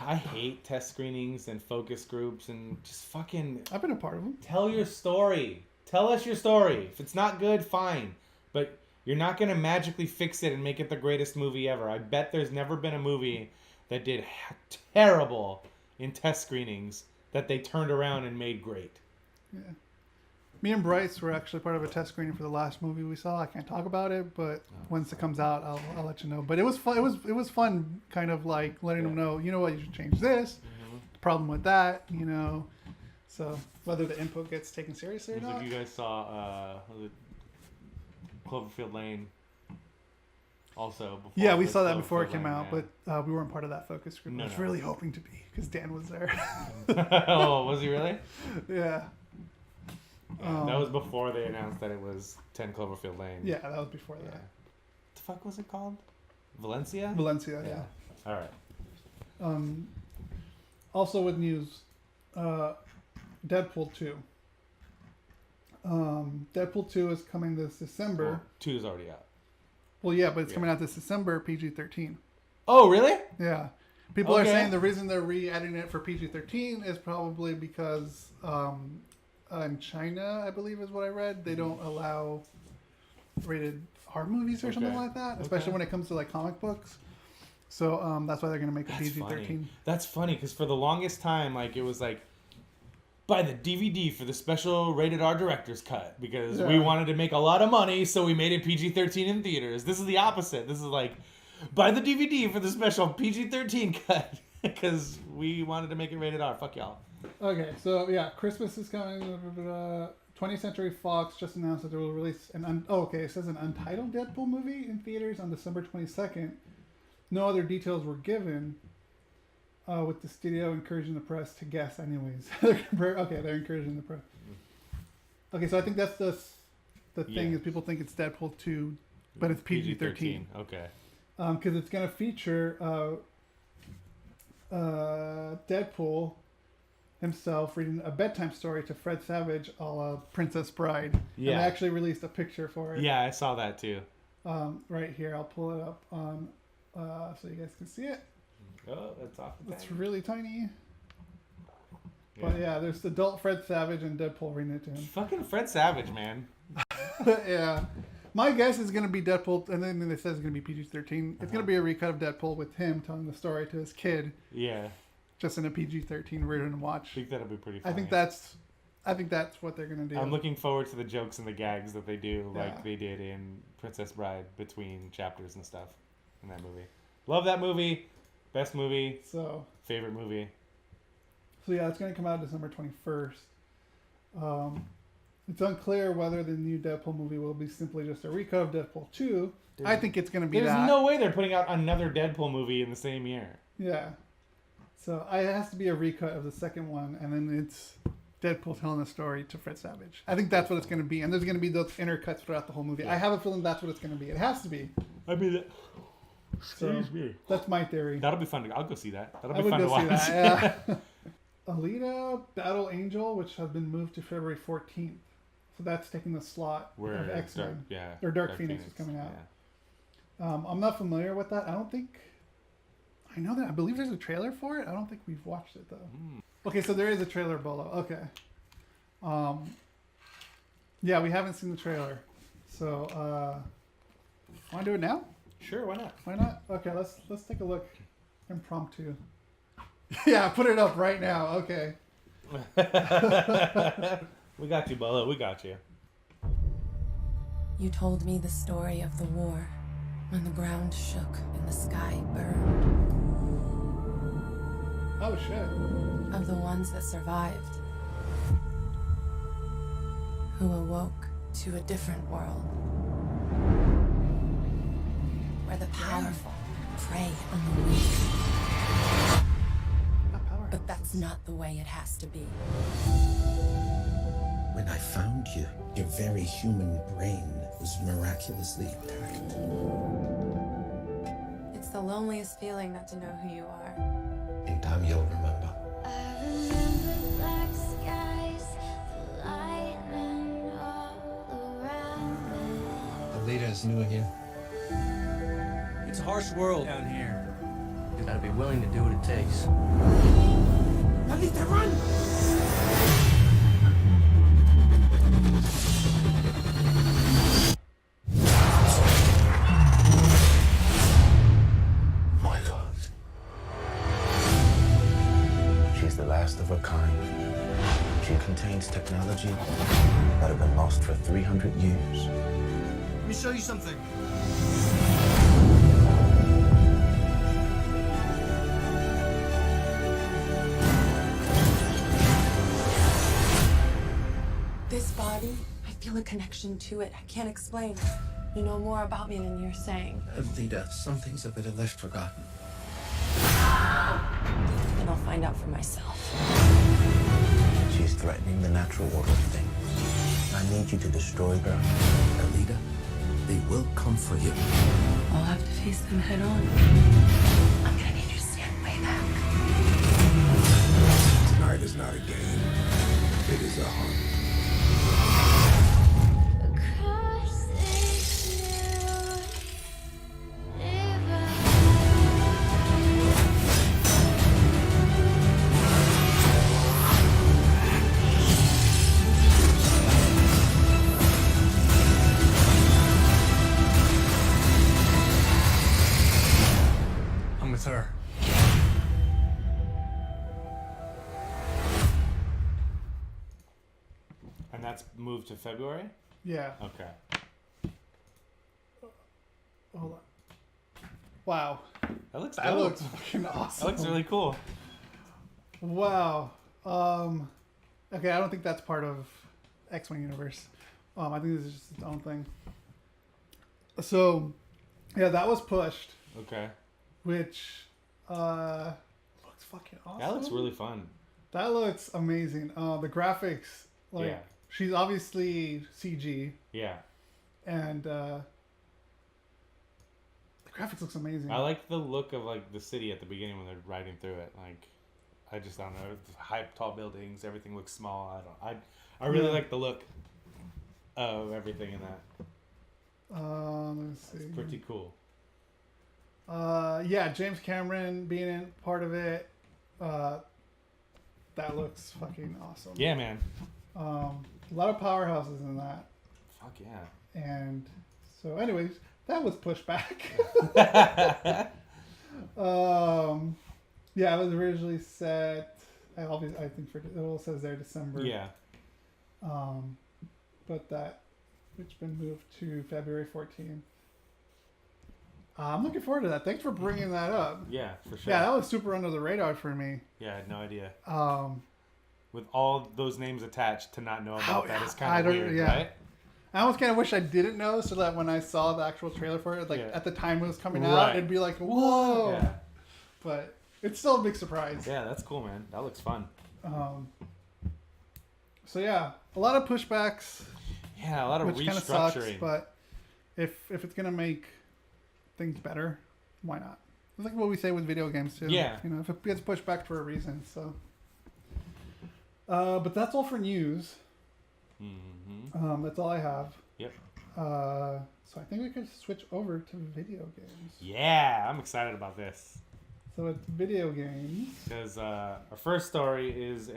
I hate test screenings and focus groups and just fucking... I've been a part of them. Tell your story. Tell us your story. If it's not good, fine. But you're not going to magically fix it and make it the greatest movie ever. I bet there's never been a movie that did terrible in test screenings that they turned around and made great. Yeah. Me and Bryce were actually part of a test screening for the last movie we saw. I can't talk about it, but once it comes out, I'll let you know. But it was fun. It was fun, kind of like letting them know, you know what, you should change this. The problem with that, So whether the input gets taken seriously or not. If you guys saw was it Cloverfield Lane. Also, before yeah, we saw that before it came out, but we weren't part of that focus group. No, I was really hoping to be because Dan was there. Oh, was he really? Yeah. That was before they announced that it was 10 Cloverfield Lane. Yeah, that was before that. What the fuck was it called? Valencia? Valencia, yeah. All right. Also with news, Deadpool 2. Deadpool 2 is coming this December. Well, 2 is already out. Well, yeah, but it's coming out this December, PG-13. Oh, really? Yeah. People are saying the reason they're re-editing it for PG-13 is probably because in China, I believe is what I read, they don't allow rated R movies or something like that, especially when it comes to like comic books. So that's why they're going to make a PG-13. That's funny because for the longest time, like it was like, buy the DVD for the special rated R director's cut because we wanted to make a lot of money, so we made it PG-13 in theaters. This is the opposite. This is like, buy the DVD for the special PG-13 cut because we wanted to make it rated R. Fuck y'all. Okay, so yeah, Christmas is coming. 20th Century Fox just announced that they will release it says an untitled Deadpool movie in theaters on December 22nd. No other details were given. With the studio encouraging the press to guess, anyways. They're encouraging the press. Okay, so I think that's the thing is people think it's Deadpool 2, but it's PG-13. Okay. Because it's gonna feature Deadpool himself reading a bedtime story to Fred Savage, a la Princess Bride. Yeah. And I actually released a picture for it. Yeah, I saw that too. Right here, I'll pull it up on so you guys can see it. Oh, that's awesome. It's really tiny. Yeah. But yeah, there's adult Fred Savage and Deadpool reading it to him. Fucking Fred Savage, man. Yeah. My guess is going to be Deadpool, and then it says it's going to be PG-13. It's going to be a recut of Deadpool with him telling the story to his kid. Yeah. Just in a PG-13 read and watch. I think that'll be pretty funny. I think that's I think that's what they're gonna do. I'm looking forward to the jokes and the gags that they do, Yeah. like they did in Princess Bride between chapters and stuff in that movie. Love that movie. Best movie. So Favorite movie. yeah, it's gonna come out December 21st. It's unclear whether the new Deadpool movie will be simply just a recut of Deadpool 2. I think it's gonna be There's that. no way they're putting out another Deadpool movie in the same year. Yeah. So it has to be a recut of the second one, and then it's Deadpool telling a story to Fred Savage. I think that's what it's going to be, and there's going to be those intercuts throughout the whole movie. Yeah. I have a feeling that's what it's going to be. It has to be. I mean, So that's my theory. that'll be fun. I'll go see that. That'll I be would fun to go see watch. that. Yeah. Alita Battle Angel, which has been moved to February 14th. So that's taking the slot Where of X-Men. Dark Phoenix is coming out. Yeah. I'm not familiar with that. I know that. I believe there's a trailer for it. I don't think we've watched it, though. Okay, so there is a trailer, Bolo. Okay. Yeah, we haven't seen the trailer. So, want to do it now? Sure, why not? Why not? Okay, let's take a look. Impromptu. Yeah, put it up right now. Okay. We got you, Bolo. We got you. You told me the story of the war, when the ground shook and the sky burned. Oh, shit. Of the ones that survived, who awoke to a different world, where the powerful prey on the weak. But that's not the way it has to be. When I found you, your very human brain was miraculously intact. It's the loneliest feeling not to know who you are. In time, you'll remember. I remember black skies, the lightning all around me. Alita's new here. It's a harsh world down here. You gotta be willing to do what it takes. Alita, run! My God. She's the last of her kind. She contains technology that have been lost for 300 years. Let me show you something. This body, I feel a connection to it. I can't explain. You know more about me than you're saying. Alita, some things are better left forgotten. And I'll find out for myself. She's threatening the natural order of things. I need you to destroy her. Alita, they will come for you. I'll have to face them head on. I'm gonna need you to stand way back. Tonight is not a game. It is a hunt. Across this new river. I'm with her. And that's moved to February? Yeah. Okay. Hold on. Wow. That looks That dope. looks fucking awesome. That looks really cool. Wow. Okay, I don't think that's part of X-Men universe. I think this is just its own thing. So, yeah, that was pushed, Okay. which looks fucking awesome. That looks really fun. That looks amazing. The graphics, like, Yeah. she's obviously CG, Yeah. and the graphics looks amazing. I like the look of like the city at the beginning when they're riding through it. Like, I just don't know. High, tall buildings. Everything looks small. I really Yeah. like the look of everything in that. Let's see. It's pretty cool. Yeah, James Cameron being in part of it. That looks fucking awesome. Yeah, man. A lot of powerhouses in that. Fuck yeah. And so, anyways, that was pushed back. Yeah, it was originally set. I think it all says there December. Yeah. But it's been moved to February 14th. I'm looking forward to that. Thanks for bringing that up. Yeah, for sure. Yeah, that was super under the radar for me. Yeah, I had no idea. Um, With all those names attached, to not know about that is kind of weird, yeah. right? I almost kind of wish I didn't know, so that when I saw the actual trailer for it, like at the time it was coming out, Right. it'd be like, whoa. Yeah. But it's still a big surprise. Yeah, that's cool, man. That looks fun. So yeah, a lot of pushbacks. Yeah, a lot of which restructuring. kind of sucks, but if it's gonna make things better, why not? It's like what we say with video games too. Yeah. You know, if it gets pushed back for a reason. So. But that's all for news. Mm-hmm. That's all I have. Yep. So I think we could switch over to video games. Yeah, I'm excited about this. So it's video games. Because our first story is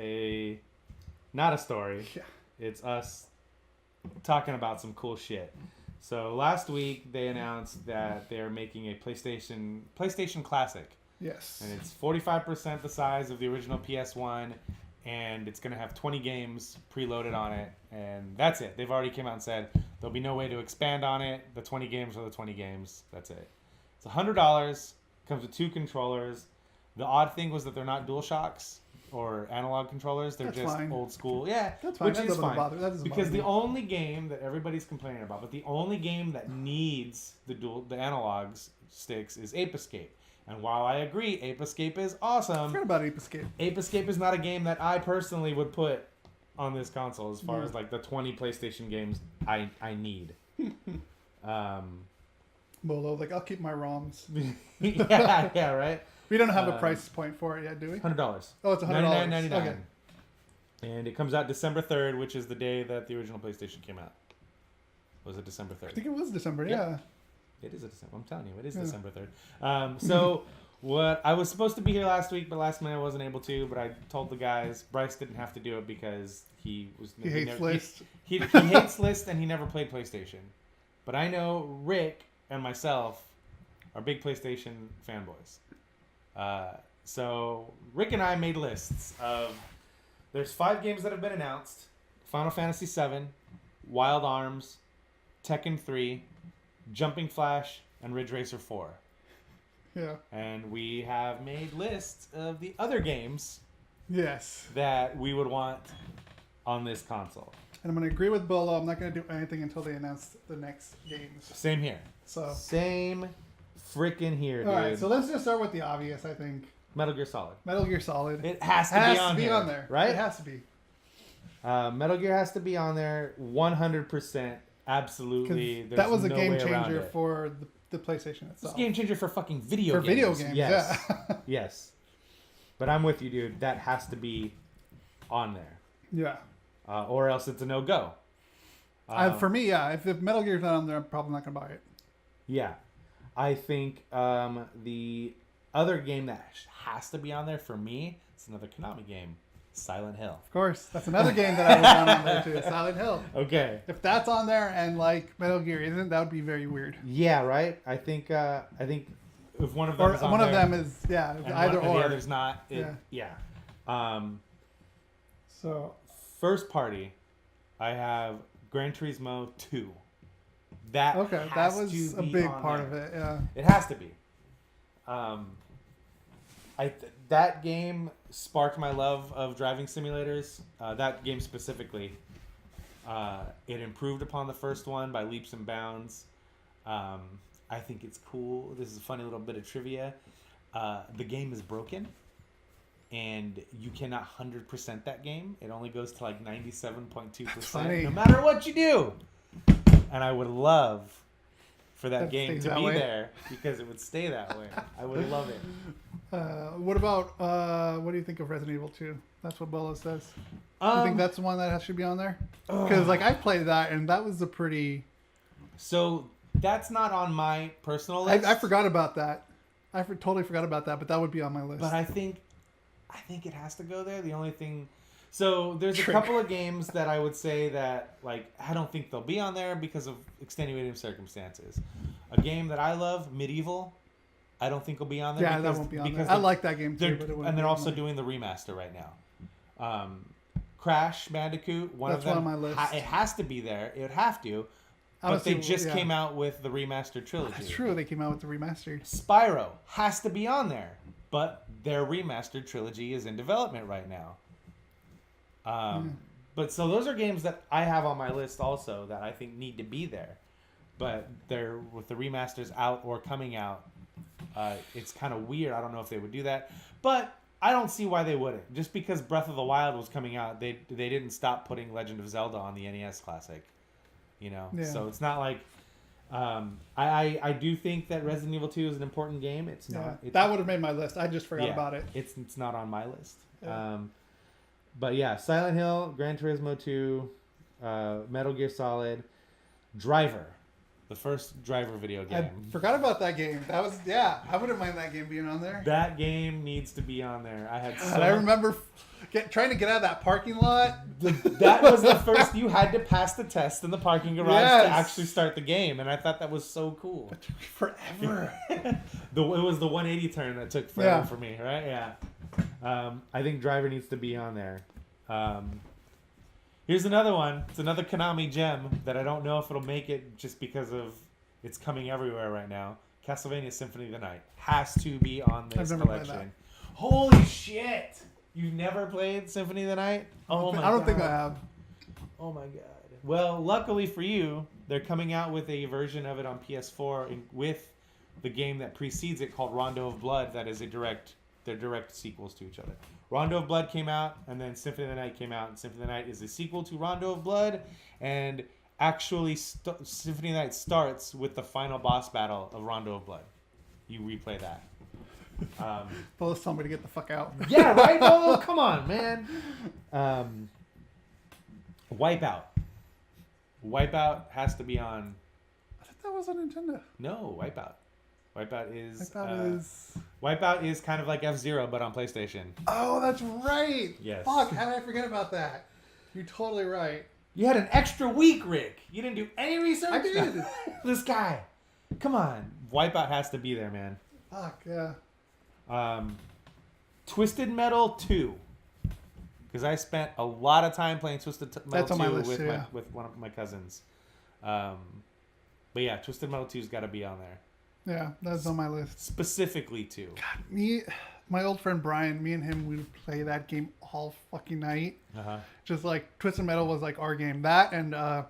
not a story. Yeah. It's us talking about some cool shit. So last week they announced that they're making a PlayStation Classic. Yes. And it's 45% the size of the original PS1, and it's going to have 20 games preloaded on it, and that's it. They've already came out and said there'll be no way to expand on it. The 20 games are the 20 games. That's it. It's $100. Comes with 2 controllers. The odd thing was that they're not DualShocks or analog controllers. They're That's just fine. old school. Yeah, That's fine. which That is doesn't fine. bother- that doesn't Because bother the me. only game that everybody's complaining about, but the only game that needs the analog sticks is Ape Escape. And while I agree, Ape Escape is awesome. I forgot about Ape Escape. Ape Escape is not a game that I personally would put on this console as far as like the 20 PlayStation games I need. Bolo, like I'll keep my ROMs. yeah, right. We don't have a price point for it yet, do we? $100. Oh, it's $100. $99.99. Okay. And it comes out December 3rd, which is the day that the original PlayStation came out. Was it December 3rd? I think it was December. Yeah. It is a December. I'm telling you, it is December 3rd. So what I was supposed to be here last week, but last minute I wasn't able to. But I told the guys Bryce didn't have to do it because he hates List. He hates List and he never played PlayStation. But I know Rick and myself are big PlayStation fanboys. So Rick and I made lists of there's 5 games that have been announced: Final Fantasy VII, Wild Arms, Tekken 3, Jumping Flash, and Ridge Racer 4. Yeah. And we have made lists of the other games Yes. that we would want on this console. And I'm going to agree with Bolo. I'm not going to do anything until they announce the next games. Same here. So. Same freaking here, dude. All right, so let's just start with the obvious, I think. Metal Gear Solid. Metal Gear Solid. It has to be on here, right? It has to be. Metal Gear has to be on there 100%. Absolutely. There's that was a no game way around changer it. for the PlayStation itself. It's a game changer for fucking video games. For video games, yes. yeah. Yes. But I'm with you, dude. That has to be on there. Yeah. Or else it's a no-go. For me, yeah. If Metal Gear's not on there, I'm probably not going to buy it. Yeah. I think the other game that has to be on there for me, it's another Konami game, Silent Hill. Of course. That's another game that I would want on there too, Silent Hill. Okay. If that's on there and like Metal Gear isn't, that would be very weird. Yeah, right? I think if one of them is on one there, of them is, yeah, and either one, or. the other's not. Yeah. So first party, I have Gran Turismo 2. That was a big part of it. Yeah, it has to be. That game sparked my love of driving simulators. That game specifically, it improved upon the first one by leaps and bounds. I think it's cool. This is a funny little bit of trivia. The game is broken, and you cannot 100% that game. It only goes to like 97.2%, no matter what you do. And I would love for that game to be there because it would stay that way. I would love it. What about what do you think of Resident Evil 2? That's what Bolo says. You think that's the one that should be on there? Because like I played that and that was a pretty. So that's not on my personal list. I forgot about that. I totally forgot about that, but that would be on my list. But I think it has to go there. The only thing. So there's a couple of games that I would say that like I don't think they'll be on there because of extenuating circumstances. A game that I love, Medieval, I don't think will be on there. Yeah, that won't be on there. I like that game too, but it wouldn't. And they're also doing the remaster right now. Crash Bandicoot. One That's of them. one on my list. It has to be there. It would have to. But they just came out with the remastered trilogy. That's true. They came out with the remastered. Spyro has to be on there, but their remastered trilogy is in development right now. But so those are games that I have on my list also that I think need to be there. But they're with the remasters out or coming out. It's kind of weird. I don't know if they would do that, but I don't see why they wouldn't. Just because Breath of the Wild was coming out, they didn't stop putting Legend of Zelda on the NES Classic. You know, so it's not like I do think that Resident Evil 2 is an important game. It's not. That would have made my list. I just forgot about it. It's not on my list. Yeah. But yeah, Silent Hill, Gran Turismo 2, Metal Gear Solid, Driver, the first Driver video game. I forgot about that game. That was I wouldn't mind that game being on there. That game needs to be on there. I remember trying to get out of that parking lot. That was the first. You had to pass the test in the parking garage to actually start the game, and I thought that was so cool. It took forever. It was the 180 turn that took forever for me, right? Yeah. I think Driver needs to be on there. Here's another one. It's another Konami gem that I don't know if it'll make it just because of it's coming everywhere right now. Castlevania Symphony of the Night has to be on this collection. Holy shit! You've never played Symphony of the Night? Oh my god. I don't think I have. Oh my god. Well, luckily for you, they're coming out with a version of it on PS4 with the game that precedes it called Rondo of Blood that is they're direct sequels to each other. Rondo of Blood came out, and then Symphony of the Night came out, and Symphony of the Night is a sequel to Rondo of Blood, and actually Symphony of the Night starts with the final boss battle of Rondo of Blood. You replay that. Both somebody to get the fuck out. Yeah, right? Oh, come on, man. Wipeout. Wipeout has to be on. I thought that was on Nintendo. No, Wipeout. Wipeout is kind of like F-Zero, but on PlayStation. Oh, that's right. Yes. Fuck, how did I forget about that? You're totally right. You had an extra week, Rick. You didn't do any research? I did. This guy. Come on. Wipeout has to be there, man. Fuck, yeah. Twisted Metal 2. Because I spent a lot of time playing Twisted Metal 2 with one of my cousins. But yeah, Twisted Metal 2's got to be on there. Yeah, that's on my list. Specifically 2. God, my old friend Brian, me and him, we would play that game all fucking night. Just like Twisted Metal was like our game. That and I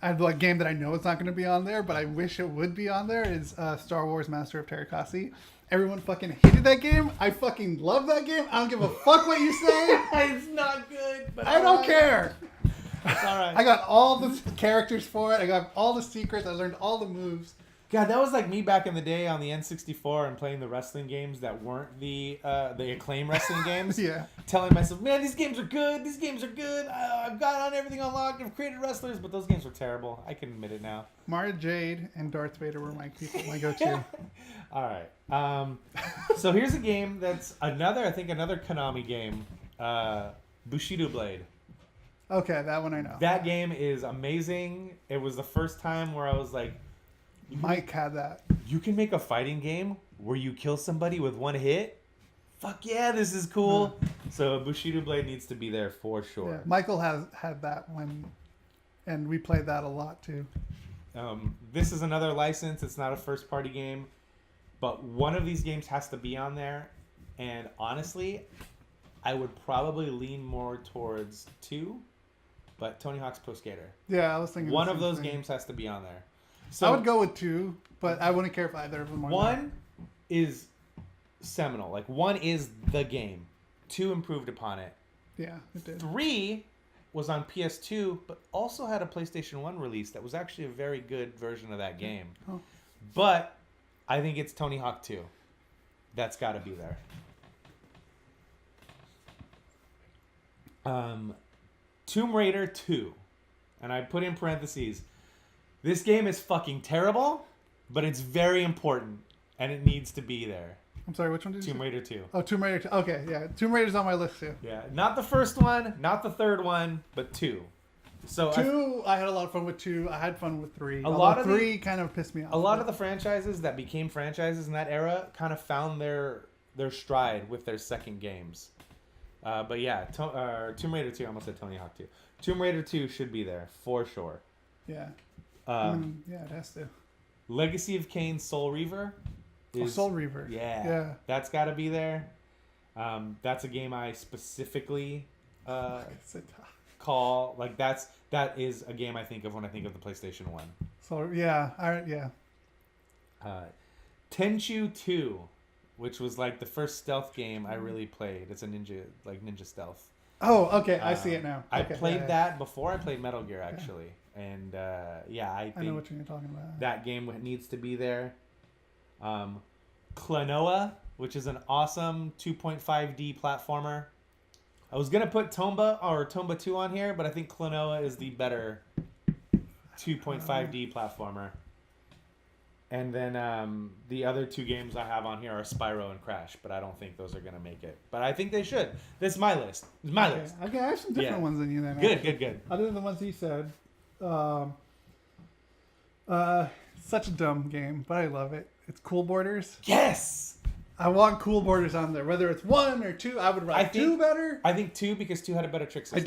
have a game that I know it's not going to be on there, but I wish it would be on there is Star Wars Master of Terrakasi. Everyone fucking hated that game. I fucking love that game. I don't give a fuck what you say. It's not good, but I don't care. It's all right. I got all the characters for it. I got all the secrets. I learned all the moves. God, that was like me back in the day on the N64 and playing the wrestling games that weren't the Acclaim wrestling games. Yeah. Telling myself, man, these games are good. These games are good. I've got on everything unlocked. I've created wrestlers, but those games were terrible. I can admit it now. Mara Jade and Darth Vader were my go-to. All right. So here's a game that's another Konami game. Bushido Blade. Okay, that one I know. That game is amazing. It was the first time where I was like, Mike had that. You can make a fighting game where you kill somebody with one hit? Fuck yeah, this is cool. So Bushido Blade needs to be there for sure. Yeah, Michael had that one, and we played that a lot too. This is another license. It's not a first-party game, but one of these games has to be on there. And honestly, I would probably lean more towards 2, but Tony Hawk's Pro Skater. Yeah, I was thinking one of those games has to be on there. So I would go with 2, but I wouldn't care if either of them were. 1 is seminal. Like 1 is the game. 2 improved upon it. Yeah, it did. 3 was on PS2, but also had a PlayStation 1 release that was actually a very good version of that game. Oh. But I think it's Tony Hawk 2. That's got to be there. Tomb Raider 2. And I put in parentheses, this game is fucking terrible, but it's very important, and it needs to be there. I'm sorry, which one did you Tomb say? Raider 2. Oh, Tomb Raider 2. Okay, yeah. Tomb Raider's on my list too. Yeah, not the first one, not the third one, but 2. So 2, I had a lot of fun with 2. I had fun with 3. A lot of 3 kind of pissed me off. A lot of the franchises that became franchises in that era kind of found their stride with their second games. But yeah, Tomb Raider 2. I almost said Tony Hawk 2. Tomb Raider 2 should be there for sure. Yeah. Yeah, it has to. Legacy of Kain Soul Reaver. Soul Reaver. Yeah. That's got to be there. That's a game I specifically call like that is a game I think of when I think of the PlayStation 1. So yeah. Tenchu 2, which was like the first stealth game I really played. It's a ninja stealth. Oh, okay. I see it now. I played that before I played Metal Gear, actually. And, I think know what you're talking about. that game needs to be there. Klonoa, which is an awesome 2.5D platformer. I was going to put Tomba 2 on here, but I think Klonoa is the better 2.5D platformer. And then the other two games I have on here are Spyro and Crash, but I don't think those are going to make it. But I think they should. This is my list. It's my list. Okay, I have some different ones than you then. Good. Other than the ones you said. Such a dumb game, but I love it. It's Cool Borders. Yes! I want Cool Borders on there. Whether it's 1 or 2, I would like 2 better. I think 2 because 2 had a better trick system. It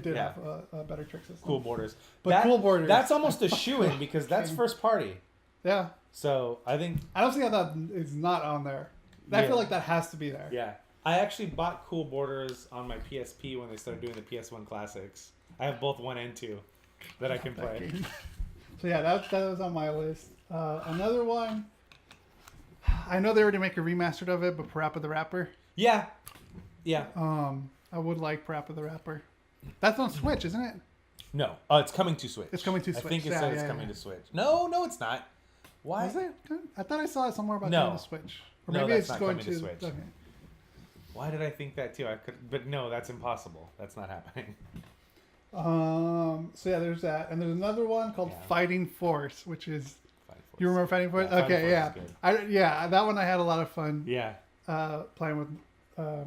did have a better trick system. Cool Borders. But Cool Borders. That's almost a shoo-in because that's first party. Yeah. So I think... I don't see how that is not on there. I feel like that has to be there. Yeah. I actually bought Cool Borders on my PSP when they started doing the PS1 classics. I have both 1 and 2 that I can play. So yeah, that was on my list. Another one... I know they already make a remastered of it, but Parappa the Rapper. Yeah. I would like Parappa the Rapper. That's on Switch, isn't it? No. It's coming to Switch. It's coming to Switch. I think it said it's coming to Switch. No, it's not. Why? Is it? I thought I saw it somewhere about going to Switch. Or maybe that's it's not going coming to Switch. Okay. Why did I think that too? But no, that's impossible. That's not happening. So yeah, there's that, and there's another one called Fighting Force, which is. You remember Fighting Force? Yeah, okay, Fighting yeah. That one I had a lot of fun. Yeah. Playing with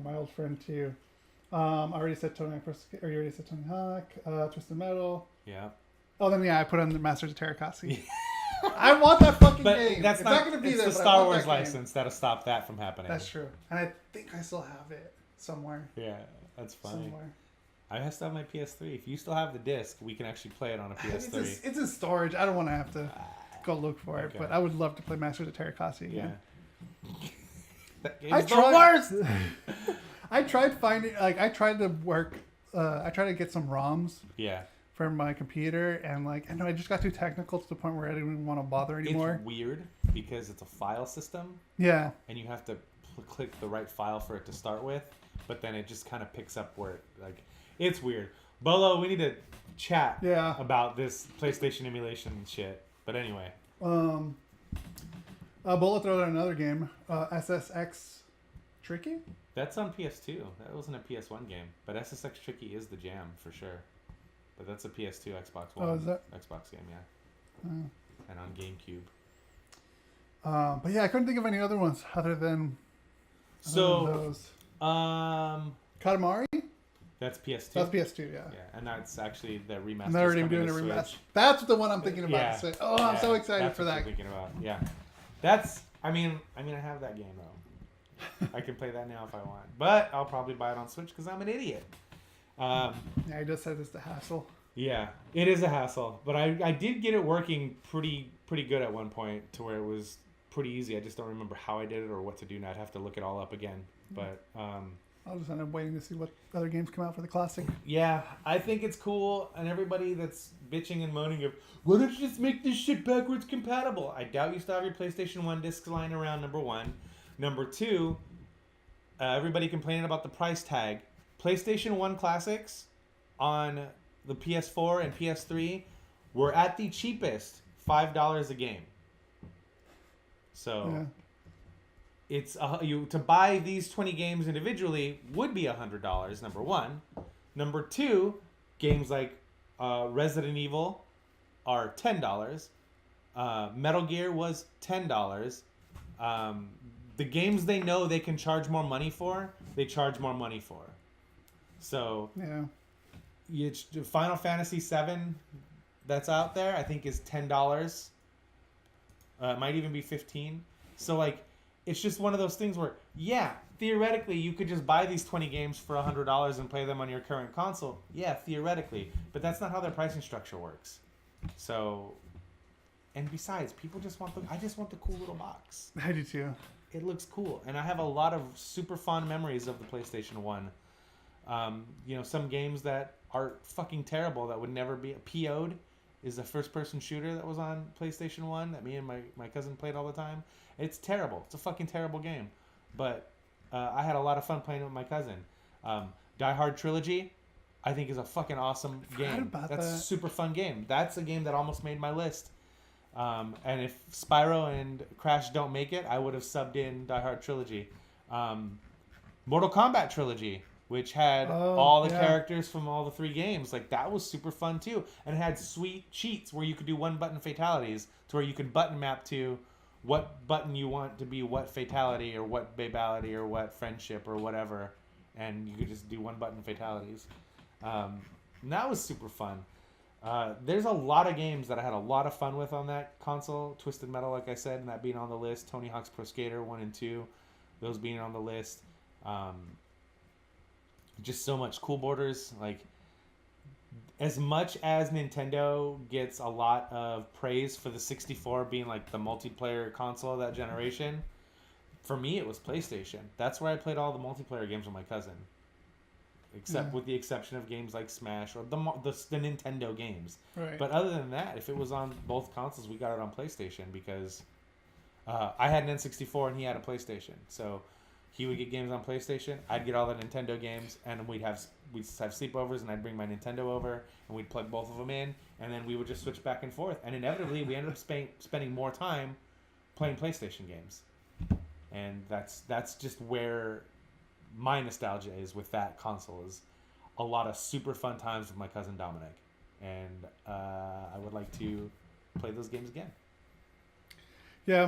my old friend too. I already said Tony Hawk, Twisted Metal. Yeah. Oh, then I put on the Masters of Terrakasi. I want that fucking game. That's it's not going to be it's there. The Star Wars license that'll stop that from happening. That's true, and I think I still have it somewhere. Yeah, that's funny. Somewhere. I still have my PS3. If you still have the disc, we can actually play it on a PS3. It's in storage. I don't want to have to go look for it, but I would love to play Masters of Terrakasi again. Yeah. That game's the worst! I tried finding, I tried to get some ROMs. Yeah. From my computer, and I just got too technical to the point where I didn't even want to bother anymore. It's weird because it's a file system. Yeah. And you have to click the right file for it to start with, but then it just kind of picks up where it's weird. Bolo, we need to chat about this PlayStation emulation shit. But anyway. Bolo throw out another game, SSX Tricky. That's on PS2. That wasn't a PS1 game, but SSX Tricky is the jam for sure. But that's a PS2, Xbox One. Oh, is that? Xbox game, yeah. And on GameCube. But yeah, I couldn't think of any other ones other than those. Katamari? That's PS2. That's PS2, yeah. Yeah, and that's actually the remaster. And they're already doing a remaster. That's the one I'm thinking about. Yeah. I'm so excited for that. That's what you're thinking about. Yeah. That's. I mean, I have that game though. I can play that now if I want, but I'll probably buy it on Switch because I'm an idiot. Yeah, he just said it's a hassle. Yeah, it is a hassle, but I did get it working pretty good at one point to where it was pretty easy. I just don't remember how I did it or what to do now. I'd have to look it all up again. But I'll just end up waiting to see what other games come out for the classic. Yeah, I think it's cool, and everybody that's bitching and moaning of, why don't you just make this shit backwards compatible? I doubt you still have your PlayStation 1 discs lying around, number one. Number two, everybody complaining about the price tag. PlayStation 1 classics on the PS4 and PS3 were at the cheapest $5 a game. So it's to buy these 20 games individually would be $100. Number one. Number two, games like Resident Evil are $10. Metal Gear was $10. The games they know they can charge more money for, they charge more money for. So Final Fantasy VII that's out there, I think is $10. It might even be $15. So it's just one of those things where theoretically, you could just buy these 20 games for $100 and play them on your current console. Yeah, theoretically. But that's not how their pricing structure works. So, and besides, people just want I just want the cool little box. I do too. It looks cool. And I have a lot of super fond memories of the PlayStation 1. Some games that are fucking terrible that would never be... PO'd is a first-person shooter that was on PlayStation 1 that me and my cousin played all the time. It's terrible. It's a fucking terrible game. But I had a lot of fun playing it with my cousin. Die Hard Trilogy, I think, is a fucking awesome game. That's a super fun game. That's a game that almost made my list. And if Spyro and Crash don't make it, I would have subbed in Die Hard Trilogy. Mortal Kombat Trilogy, which had all the characters from all the 3 games. Like, that was super fun, too. And it had sweet cheats where you could do one-button fatalities to where you could button map to what button you want to be what fatality or what babality or what friendship or whatever. And you could just do one-button fatalities. And that was super fun. There's a lot of games that I had a lot of fun with on that console. Twisted Metal, like I said, and that being on the list. Tony Hawk's Pro Skater 1 and 2, those being on the list. Just so much Cool Borders. Like, as much as Nintendo gets a lot of praise for the 64 being like the multiplayer console of that generation, for me it was PlayStation. That's where I played all the multiplayer games with my cousin. Except with the exception of games like Smash or the Nintendo games. Right. But other than that, if it was on both consoles, we got it on PlayStation because I had an N64 and he had a PlayStation. So he would get games on PlayStation, I'd get all the Nintendo games, and we'd have sleepovers, and I'd bring my Nintendo over, and we'd plug both of them in, and then we would just switch back and forth. And inevitably, we ended up spending more time playing PlayStation games. And that's just where my nostalgia is with that console, is a lot of super fun times with my cousin Dominic. And I would like to play those games again. Yeah,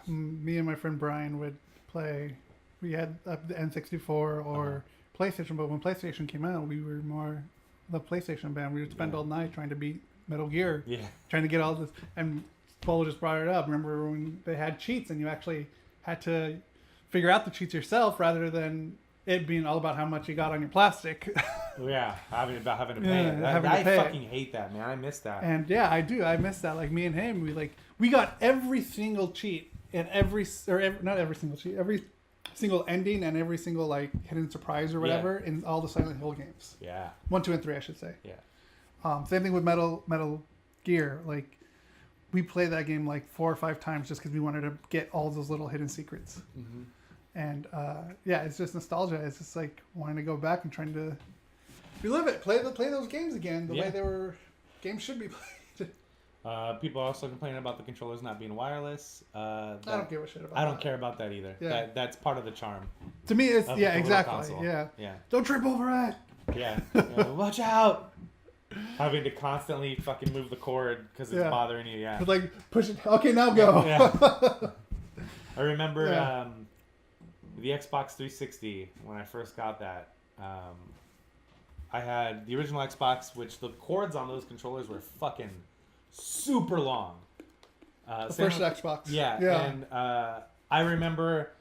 me and my friend Brian would play. We had the N64 or PlayStation, but when PlayStation came out, we were more the PlayStation band. We would spend all night trying to beat Metal Gear, trying to get all this. And Polo just brought it up. Remember when they had cheats and you actually had to figure out the cheats yourself rather than it being all about how much you got on your plastic. Having to pay it. I fucking hate that, man. I miss that. And yeah, I do. I miss that. Like, me and him, we got every single cheat and every single ending and every single hidden surprise or whatever in all the Silent Hill games. Yeah. 1, 2, and 3, I should say. Yeah. Same thing with Metal Gear. Like, we played that game 4 or 5 times just because we wanted to get all those little hidden secrets. Mm-hmm. And it's just nostalgia. It's just wanting to go back and trying to relive it, play those games again the way games should be played. People are also complaining about the controllers not being wireless. I don't give a shit about that. I don't care about that either. Yeah. That's part of the charm. To me, it's exactly. Yeah. Don't trip over it. Yeah. Watch out. Having to constantly fucking move the cord because it's bothering you. Yeah. But push it. Okay, now go. Yeah. I remember the Xbox 360 when I first got that. I had the original Xbox, which the cords on those controllers were fucking super long. The first Xbox. Yeah. And I remember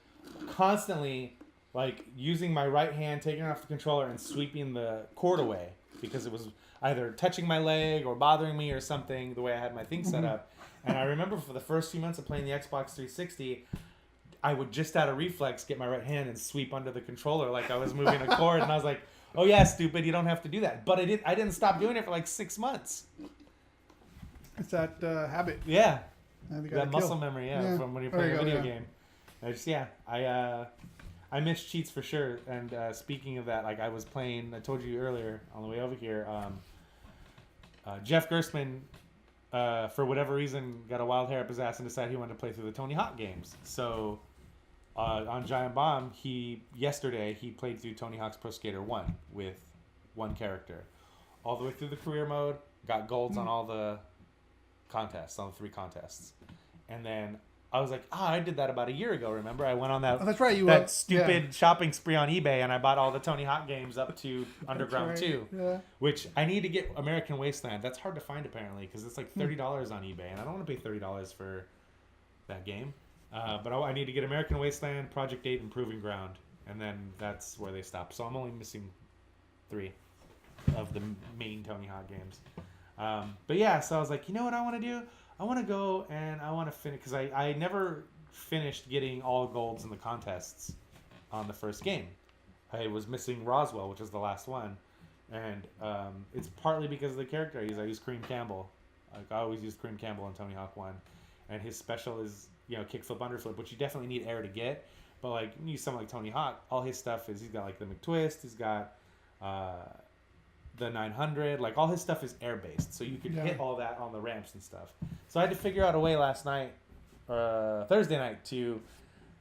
constantly using my right hand, taking off the controller and sweeping the cord away because it was either touching my leg or bothering me or something the way I had my thing set up. And I remember for the first few months of playing the Xbox 360, I would just out of reflex get my right hand and sweep under the controller like I was moving a cord. And I was like, oh yeah, stupid, you don't have to do that. But I didn't stop doing it for 6 months. It's that habit. Yeah. That muscle memory, from when you're playing a video game. I miss cheats for sure. And speaking of that, I was playing, I told you earlier on the way over here, Jeff Gerstmann, for whatever reason, got a wild hair up his ass and decided he wanted to play through the Tony Hawk games. So on Giant Bomb, yesterday he played through Tony Hawk's Pro Skater 1 with one character. All the way through the career mode, got golds on all the contests, on the 3 contests. And then I was like, I did that about a year ago, remember? I went on that, that's right, that stupid shopping spree on eBay, and I bought all the Tony Hawk games up to Underground 2, which I need to get American Wasteland. That's hard to find, apparently, because it's $30 on eBay, and I don't want to pay $30 for that game. But I need to get American Wasteland, Project 8, and Proving Ground. And then that's where they stop. So I'm only missing 3 of the main Tony Hawk games. But yeah, so I was like, you know what I want to do? I want to go and I want to finish, because I never finished getting all golds in the contests on the first game. I was missing Roswell, which was the last one. And it's partly because of the character I use. I use Kareem Campbell. Like, I always use Kareem Campbell on Tony Hawk 1. And his special is, kickflip, underflip, which you definitely need air to get. But like, you use someone like Tony Hawk, all his stuff is, he's got like the McTwist, he's got the 900, like all his stuff is air based, so you could hit all that on the ramps and stuff. So I had to figure out a way last night, Thursday night, to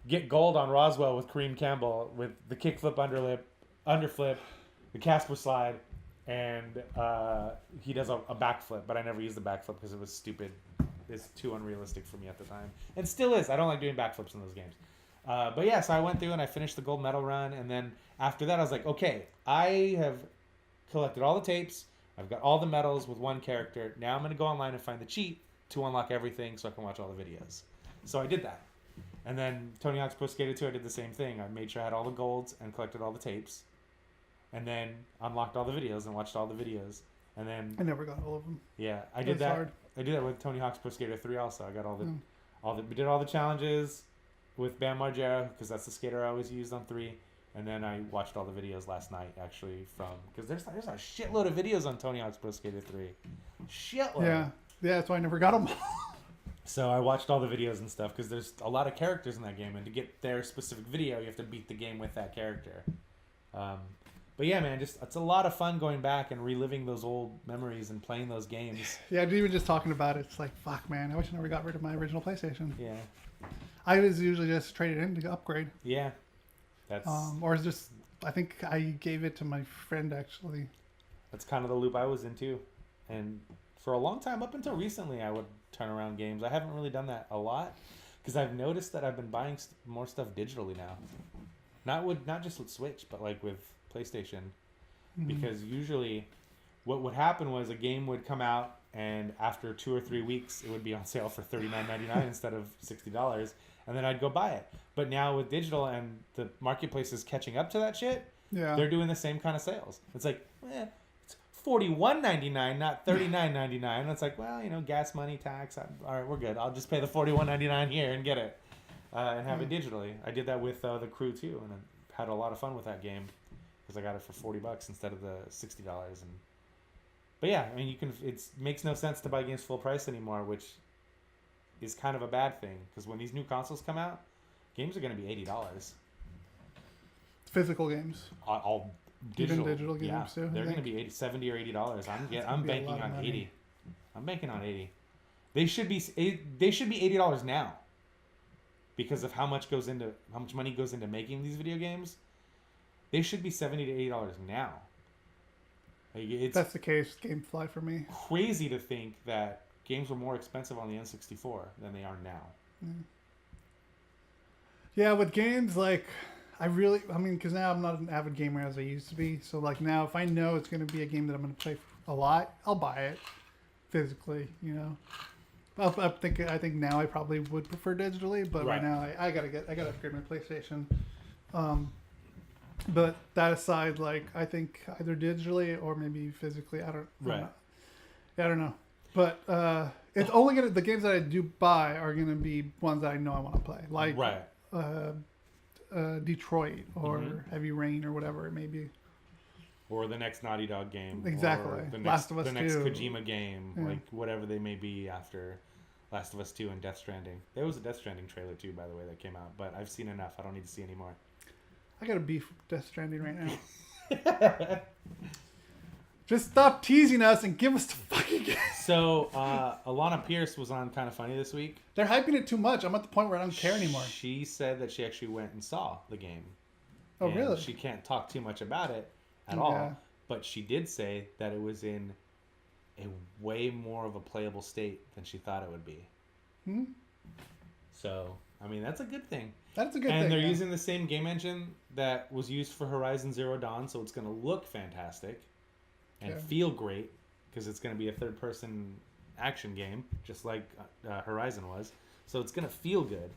get gold on Roswell with Kareem Campbell with the kickflip, underflip, the Casper slide, and he does a backflip, but I never used the backflip because it was stupid. It's too unrealistic for me at the time, and still is. I don't like doing backflips in those games. But yeah, so I went through and I finished the gold medal run, and then after that I was like, okay, I have collected all the tapes, I've got all the medals with one character, now I'm going to go online and find the cheat to unlock everything so I can watch all the videos. So I did that. And then Tony Hawk's Pro Skater 2, I did the same thing. I made sure I had all the golds and collected all the tapes, and then unlocked all the videos and watched all the videos. And then I never got all of them. Yeah, I did that. Hard. I did that with Tony Hawk's Pro Skater 3 also. I got we did all the challenges with Bam Margera, because that's the skater I always used on 3. And then I watched all the videos last night, actually, because there's a shitload of videos on Tony Hawk's Pro Skater 3. Shitload. Yeah, that's why I never got them. So I watched all the videos and stuff, because there's a lot of characters in that game, and to get their specific video, you have to beat the game with that character. But yeah, man, it's a lot of fun going back and reliving those old memories and playing those games. Yeah, even just talking about it, it's like, fuck, man, I wish I never got rid of my original PlayStation. Yeah. I was usually just traded in to upgrade. Yeah. That's or just, I think I gave it to my friend, actually. That's kind of the loop I was in too. And for a long time, up until recently, I would turn around games. I haven't really done that a lot, because I've noticed that I've been buying more stuff digitally now. Not just with Switch, but like with PlayStation. Mm-hmm. Because usually what would happen was a game would come out, and after 2 or 3 weeks, it would be on sale for $39.99 instead of $60. And then I'd go buy it. But now with digital and the marketplace is catching up to that shit, they're doing the same kind of sales. It's like, it's $41.99, not $39.99. And it's like, well, gas money, tax. All right, we're good. I'll just pay the $41.99 here and get it and have it digitally. I did that with The Crew too, and I had a lot of fun with that game because I got it for $40 instead of the $60. But yeah, I mean, it makes no sense to buy games full price anymore, which is kind of a bad thing, because when these new consoles come out, games are going to be $80. Physical games. All digital. Even digital games too. They're going to be $70 or $80. I'm banking on 80. I'm banking on 80. They should be $80 now, because of how much money goes into making these video games. They should be $70 to $80 now. That's the case. GameFly for me. Crazy to think that games were more expensive on the N64 than they are now. Yeah, with games, like, because now I'm not an avid gamer as I used to be. So, like, now if I know it's going to be a game that I'm going to play a lot, I'll buy it physically, I think now I probably would prefer digitally, but right now I gotta upgrade my PlayStation. But that aside, like, I think either digitally or maybe physically. I don't know. But it's only the games that I do buy are gonna be ones that I know I want to play, like Detroit or Heavy Rain or whatever it may be. Or the next Naughty Dog game. Exactly. Or the Last of Us 2. The next Kojima game, like whatever they may be after Last of Us 2 and Death Stranding. There was a Death Stranding trailer too, by the way, that came out, but I've seen enough. I don't need to see any more. I got a beef with Death Stranding right now. Just stop teasing us and give us the fucking game. So, Alana Pierce was on Kind of Funny this week. They're hyping it too much. I'm at the point where I don't care anymore. She said that she actually went and saw the game. Oh, really? She can't talk too much about it at all. But she did say that it was in a way more of a playable state than she thought it would be. So, I mean, that's a good thing. That's a good thing. And they're using the same game engine that was used for Horizon Zero Dawn, so it's going to look fantastic and feel great, because it's going to be a third-person action game, just like Horizon was. So it's going to feel good.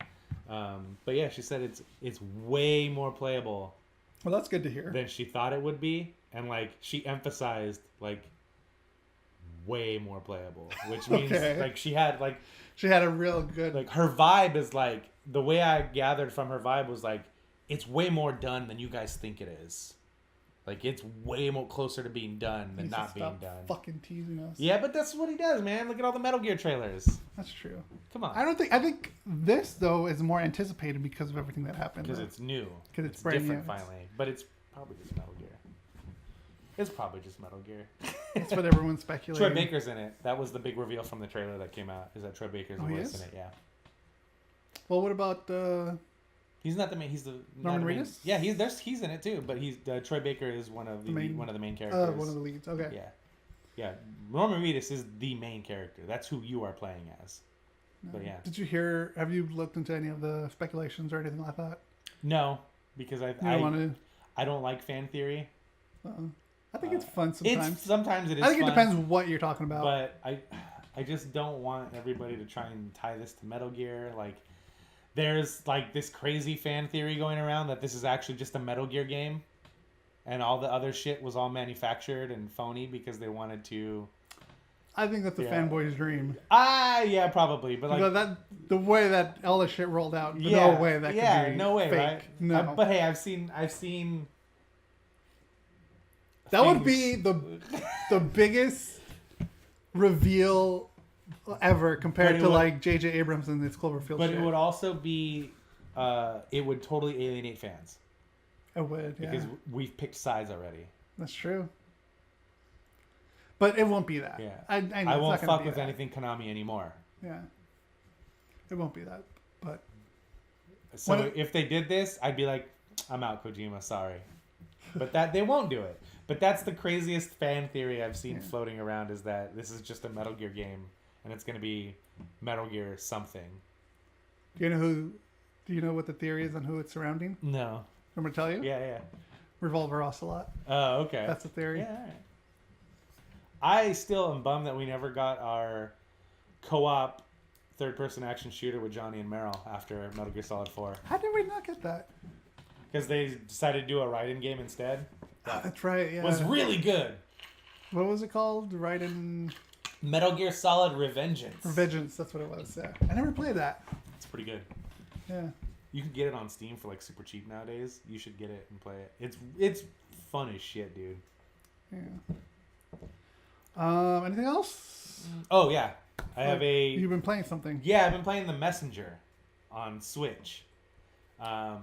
But yeah, she said it's way more playable Well, that's good to hear. than she thought it would be, and like she emphasized like way more playable, which means Okay. like she had a real good like her vibe is like the way I gathered from her vibe was like it's way more done than you guys think it is. Like it's way more closer to being done than Needs to not being stop done. Fucking teasing us. Yeah, but that's what he does, man. Look at all the Metal Gear trailers. That's true. Come on. I think this though is more anticipated because of everything that happened. Because though. it's new. Because it's brand different new. finally. But it's probably just Metal Gear. It's probably just Metal Gear. That's what everyone's speculating. Troy Baker's in it. That was the big reveal from the trailer that came out. Is that Troy Baker's the he voice is? in it? Yeah. Well, what about He's not the main. He's the Norman not the main- Reedus? Yeah, he's in it too. But he's Troy Baker is one of the main characters. one of the leads? Okay. Yeah, yeah. Norman Reedus is the main character. That's who you are playing as. But yeah. Did you hear? Have you looked into any of the speculations or anything like that? No, because You don't want to. I don't like fan theory. I think it's fun sometimes. Sometimes it is. I think fun, it depends what you're talking about. But I just don't want everybody to try and tie this to Metal Gear. Like, there's like this crazy fan theory going around that this is actually just a Metal Gear game, and all the other shit was all manufactured and phony because they wanted to. I think that's a fanboy's dream. Yeah, probably. But like that, the way that all the shit rolled out, no way that could be no way, fake. right? No. But hey, I've seen. That would be the biggest reveal ever compared to like J.J. Abrams and this Cloverfield But shit. it would also be, it would totally alienate fans. It would, yeah. Because we've picked sides already. That's true. But it won't be that. Yeah. I know I it's won't not gonna fuck be with that. anything Konami anymore. Yeah. It won't be that. But So if they did this, I'd be like, I'm out, Kojima, sorry. But that they won't do it. But that's the craziest fan theory I've seen floating around, is that this is just a Metal Gear game and it's going to be Metal Gear something. Do you know what the theory is on who it's surrounding? No. I'm going to tell you? Yeah. Revolver Ocelot. Oh, okay. That's the theory. Yeah, all right. I still am bummed that we never got our co-op third-person action shooter with Johnny and Meryl after Metal Gear Solid 4. How did we not get that? Because they decided to do a Raiden game instead. That's right, yeah. Was really good. What was it called? Raiden... Metal Gear Solid Revengeance. Revengeance, that's what it was, yeah. I never played that. It's pretty good. Yeah. You can get it on Steam for like super cheap nowadays. You should get it and play it. It's fun as shit, dude. Yeah. Anything else? Oh, yeah. I have a... You've been playing something. Yeah, I've been playing The Messenger on Switch. Messenger.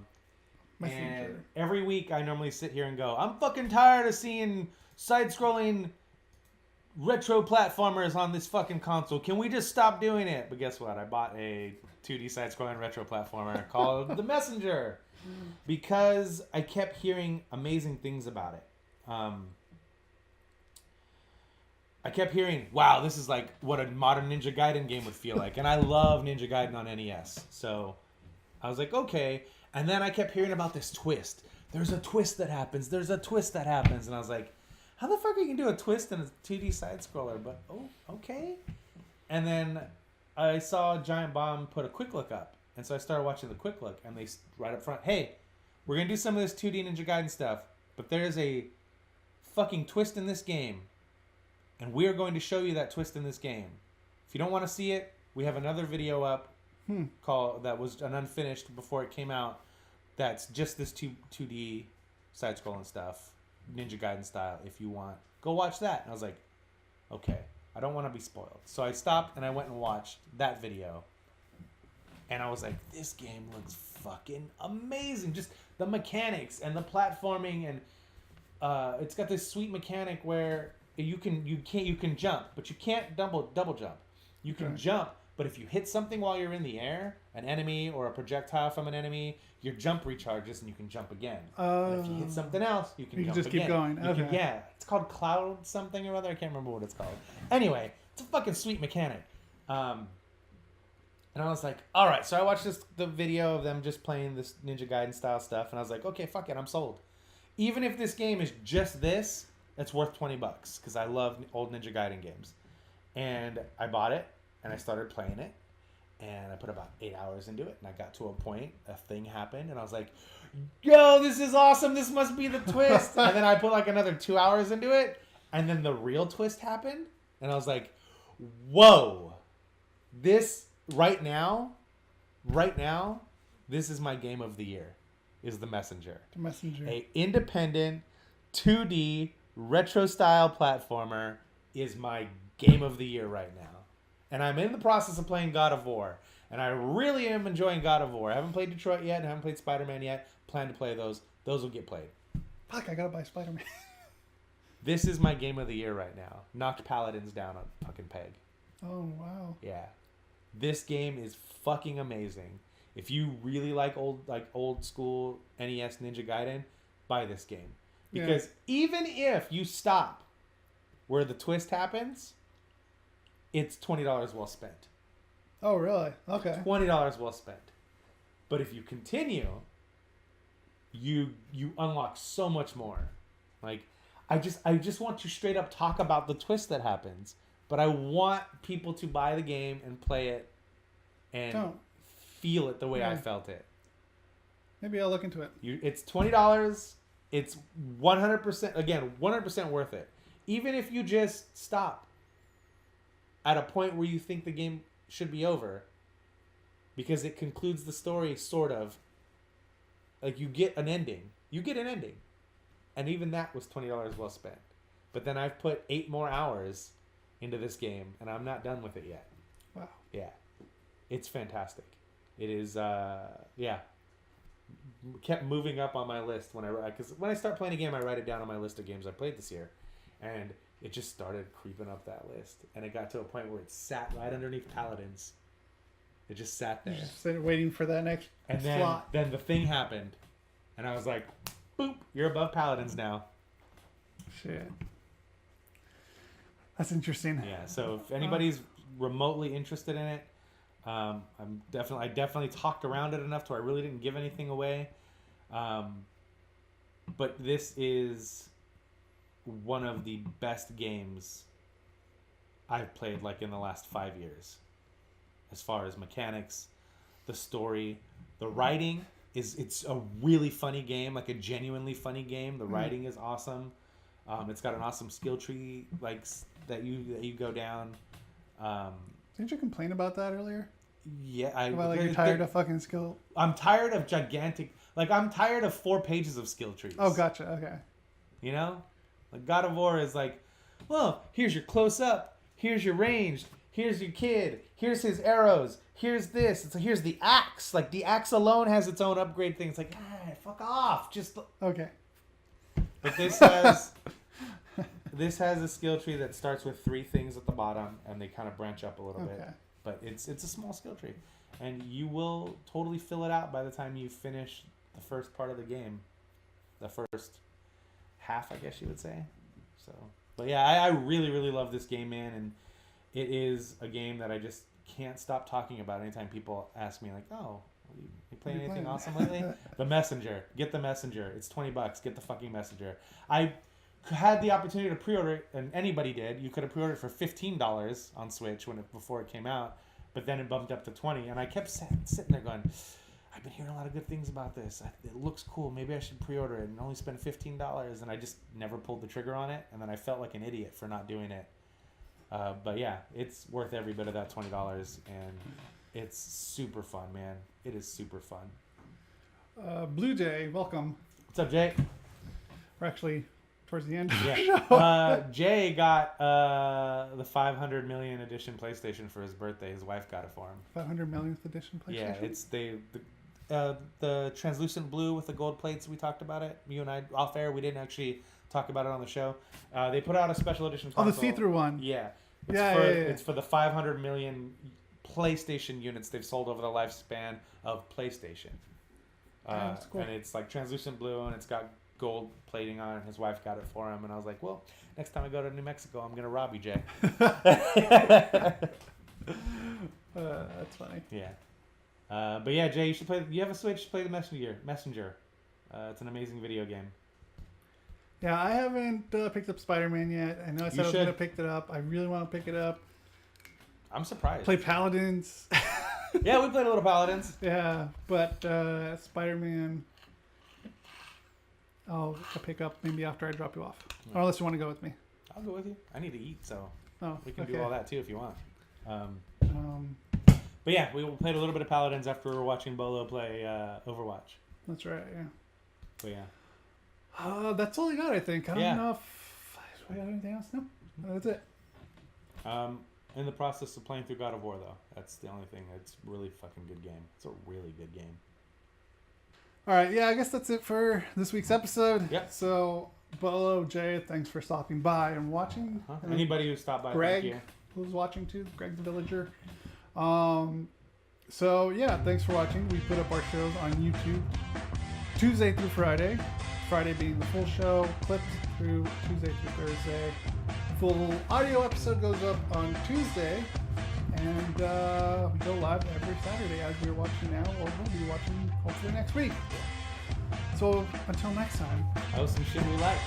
And every week I normally sit here and go, I'm fucking tired of seeing side-scrolling retro platformers on this fucking console. Can we just stop doing it? But guess what? I bought a 2D side-scrolling retro platformer called The Messenger because I kept hearing amazing things about it. I kept hearing, wow, this is like what a modern Ninja Gaiden game would feel like. And I love Ninja Gaiden on NES. So I was like, okay. And then I kept hearing about this twist. There's a twist that happens. There's a twist that happens. And I was like, how the fuck are you going to do a twist in a 2D side-scroller? But, oh, okay. And then I saw Giant Bomb put a quick look up. And so I started watching the quick look. And they, right up front, hey, we're going to do some of this 2D Ninja Gaiden stuff. But there's a fucking twist in this game. And we are going to show you that twist in this game. If you don't want to see it, we have another video up that was an unfinished before it came out. That's just this 2D side-scrolling stuff, Ninja Gaiden style. If you want, go watch that. And I was like, okay, I don't want to be spoiled. So I stopped and I went and watched that video. And I was like, this game looks fucking amazing. Just the mechanics and the platforming, and it's got this sweet mechanic where you can jump, but you can't double jump. You can jump, but if you hit something while you're in the air, an enemy or a projectile from an enemy, your jump recharges and you can jump again. And if you hit something else, you can jump just again. keep going. You Okay. can, it's called Cloud something or other. I can't remember what it's called. Anyway, it's a fucking sweet mechanic. And I was like, all right. So I watched the video of them just playing this Ninja Gaiden style stuff, and I was like, okay, fuck it, I'm sold. Even if this game is just this, it's worth $20 because I love old Ninja Gaiden games. And I bought it and I started playing it, And I put about 8 hours into it, and I got to a point, a thing happened, and I was like, yo, this is awesome, this must be the twist. And then I put like another 2 hours into it, and then the real twist happened, and I was like, whoa, this right now, this is my game of the year, is The Messenger. The Messenger. A independent 2D retro style platformer is my game of the year right now. And I'm in the process of playing God of War. And I really am enjoying God of War. I haven't played Detroit yet. I haven't played Spider-Man yet. Plan to play those. Those will get played. Fuck, I gotta buy Spider-Man. This is my game of the year right now. Knocked Paladins down a fucking peg. Oh, wow. Yeah. This game is fucking amazing. If you really like old school NES Ninja Gaiden, buy this game. Because even if you stop where the twist happens, it's $20 well spent. Oh, really? Okay. $20 well spent. But if you continue, you unlock so much more. Like, I just want to straight up talk about the twist that happens. But I want people to buy the game and play it and feel it the way I felt it. Maybe I'll look into it. It's $20. It's 100%, again, 100% worth it. Even if you just stop at a point where you think the game should be over, because it concludes the story, sort of. Like, you get an ending. And even that was $20 well spent. But then I've put 8 more hours into this game, and I'm not done with it yet. Wow. Yeah. It's fantastic. It is, kept moving up on my list because when I start playing a game, I write it down on my list of games I played this year. And it just started creeping up that list. And it got to a point where it sat right underneath Paladins. It just sat there. Just sitting waiting for that next slot. Then the thing happened. And I was like, boop, you're above Paladins now. Shit. That's interesting. Yeah, so if anybody's remotely interested in it, I definitely talked around it enough to where I really didn't give anything away. But this is one of the best games I've played like in the last 5 years. As far as mechanics, the story, the writing it's a really funny game, like a genuinely funny game. The writing is awesome. It's got an awesome skill tree like that you go down. Didn't you complain about that earlier? Yeah, you're tired of fucking skill. I'm tired of gigantic. Like, I'm tired of 4 pages of skill trees. Oh, gotcha. Okay. You know, like God of War is like, well, here's your close up, here's your range, here's your kid, here's his arrows, here's this. It's like, here's the axe. Like, the axe alone has its own upgrade thing. It's like, fuck off. Just okay. But this has a skill tree that starts with 3 things at the bottom, and they kind of branch up a little bit. But it's a small skill tree, and you will totally fill it out by the time you finish the first part of the game, the first half, I guess you would say. So, but yeah, I really, really love this game, man, and it is a game that I just can't stop talking about anytime people ask me, like, oh, you playing anything awesome lately? The Messenger. Get The Messenger. It's $20. Get the fucking Messenger. I had the opportunity to pre-order it, and anybody did. You could have pre-ordered it for $15 on Switch before it came out, but then it bumped up to $20, and I kept sitting there going, I've been hearing a lot of good things about this. It looks cool. Maybe I should pre-order it and only spend $15, and I just never pulled the trigger on it, and then I felt like an idiot for not doing it. But yeah, it's worth every bit of that $20, and it's super fun, man. It is super fun. Blue Jay, welcome. What's up, Jay? We're actually towards the end. Yeah. Jay got the 500 million edition PlayStation for his birthday. His wife got it for him. 500 millionth edition PlayStation? Yeah, it's the translucent blue with the gold plates. We talked about it. You and I, off air, we didn't actually talk about it on the show. They put out a special edition console. Oh, the see-through one. Yeah. Yeah. It's for the 500 million PlayStation units they've sold over the lifespan of PlayStation. That's cool. And it's like translucent blue, and it's got gold plating on it. His wife got it for him, and I was like, well, next time I go to New Mexico, I'm going to rob you, Jay. That's funny. Yeah. But yeah, Jay, you should play. You have a Switch, play the Messenger. It's an amazing video game. Yeah, I haven't picked up Spider-Man yet. I know I said I was going to pick it up. I really want to pick it up. I'm surprised. Play Paladins. Yeah, we played a little Paladins. Yeah, but Spider-Man, I'll pick up maybe after I drop you off. Or unless you want to go with me. I'll go with you. I need to eat, so we can okay. do all that too if you want. But yeah, we played a little bit of Paladins after we were watching Bolo play Overwatch. That's right, yeah. But yeah. That's all I got, I think. I don't know if I got anything else. No, that's it. In the process of playing through God of War, though. That's the only thing. It's a really fucking good game. It's a really good game. All right, yeah, I guess that's it for this week's episode. Yep. So, Bolo, Jay, thanks for stopping by and watching. And anybody who stopped by, Greg, thank you. Who's watching too, Greg the Villager. So, yeah, thanks for watching. We put up our shows on YouTube Tuesday through Friday. Friday being the full show, clips through Tuesday through Thursday. Full audio episode goes up on Tuesday, and we go live every Saturday as we're watching now, or we'll be watching hopefully next week. So until next time. Oh, some shit we like.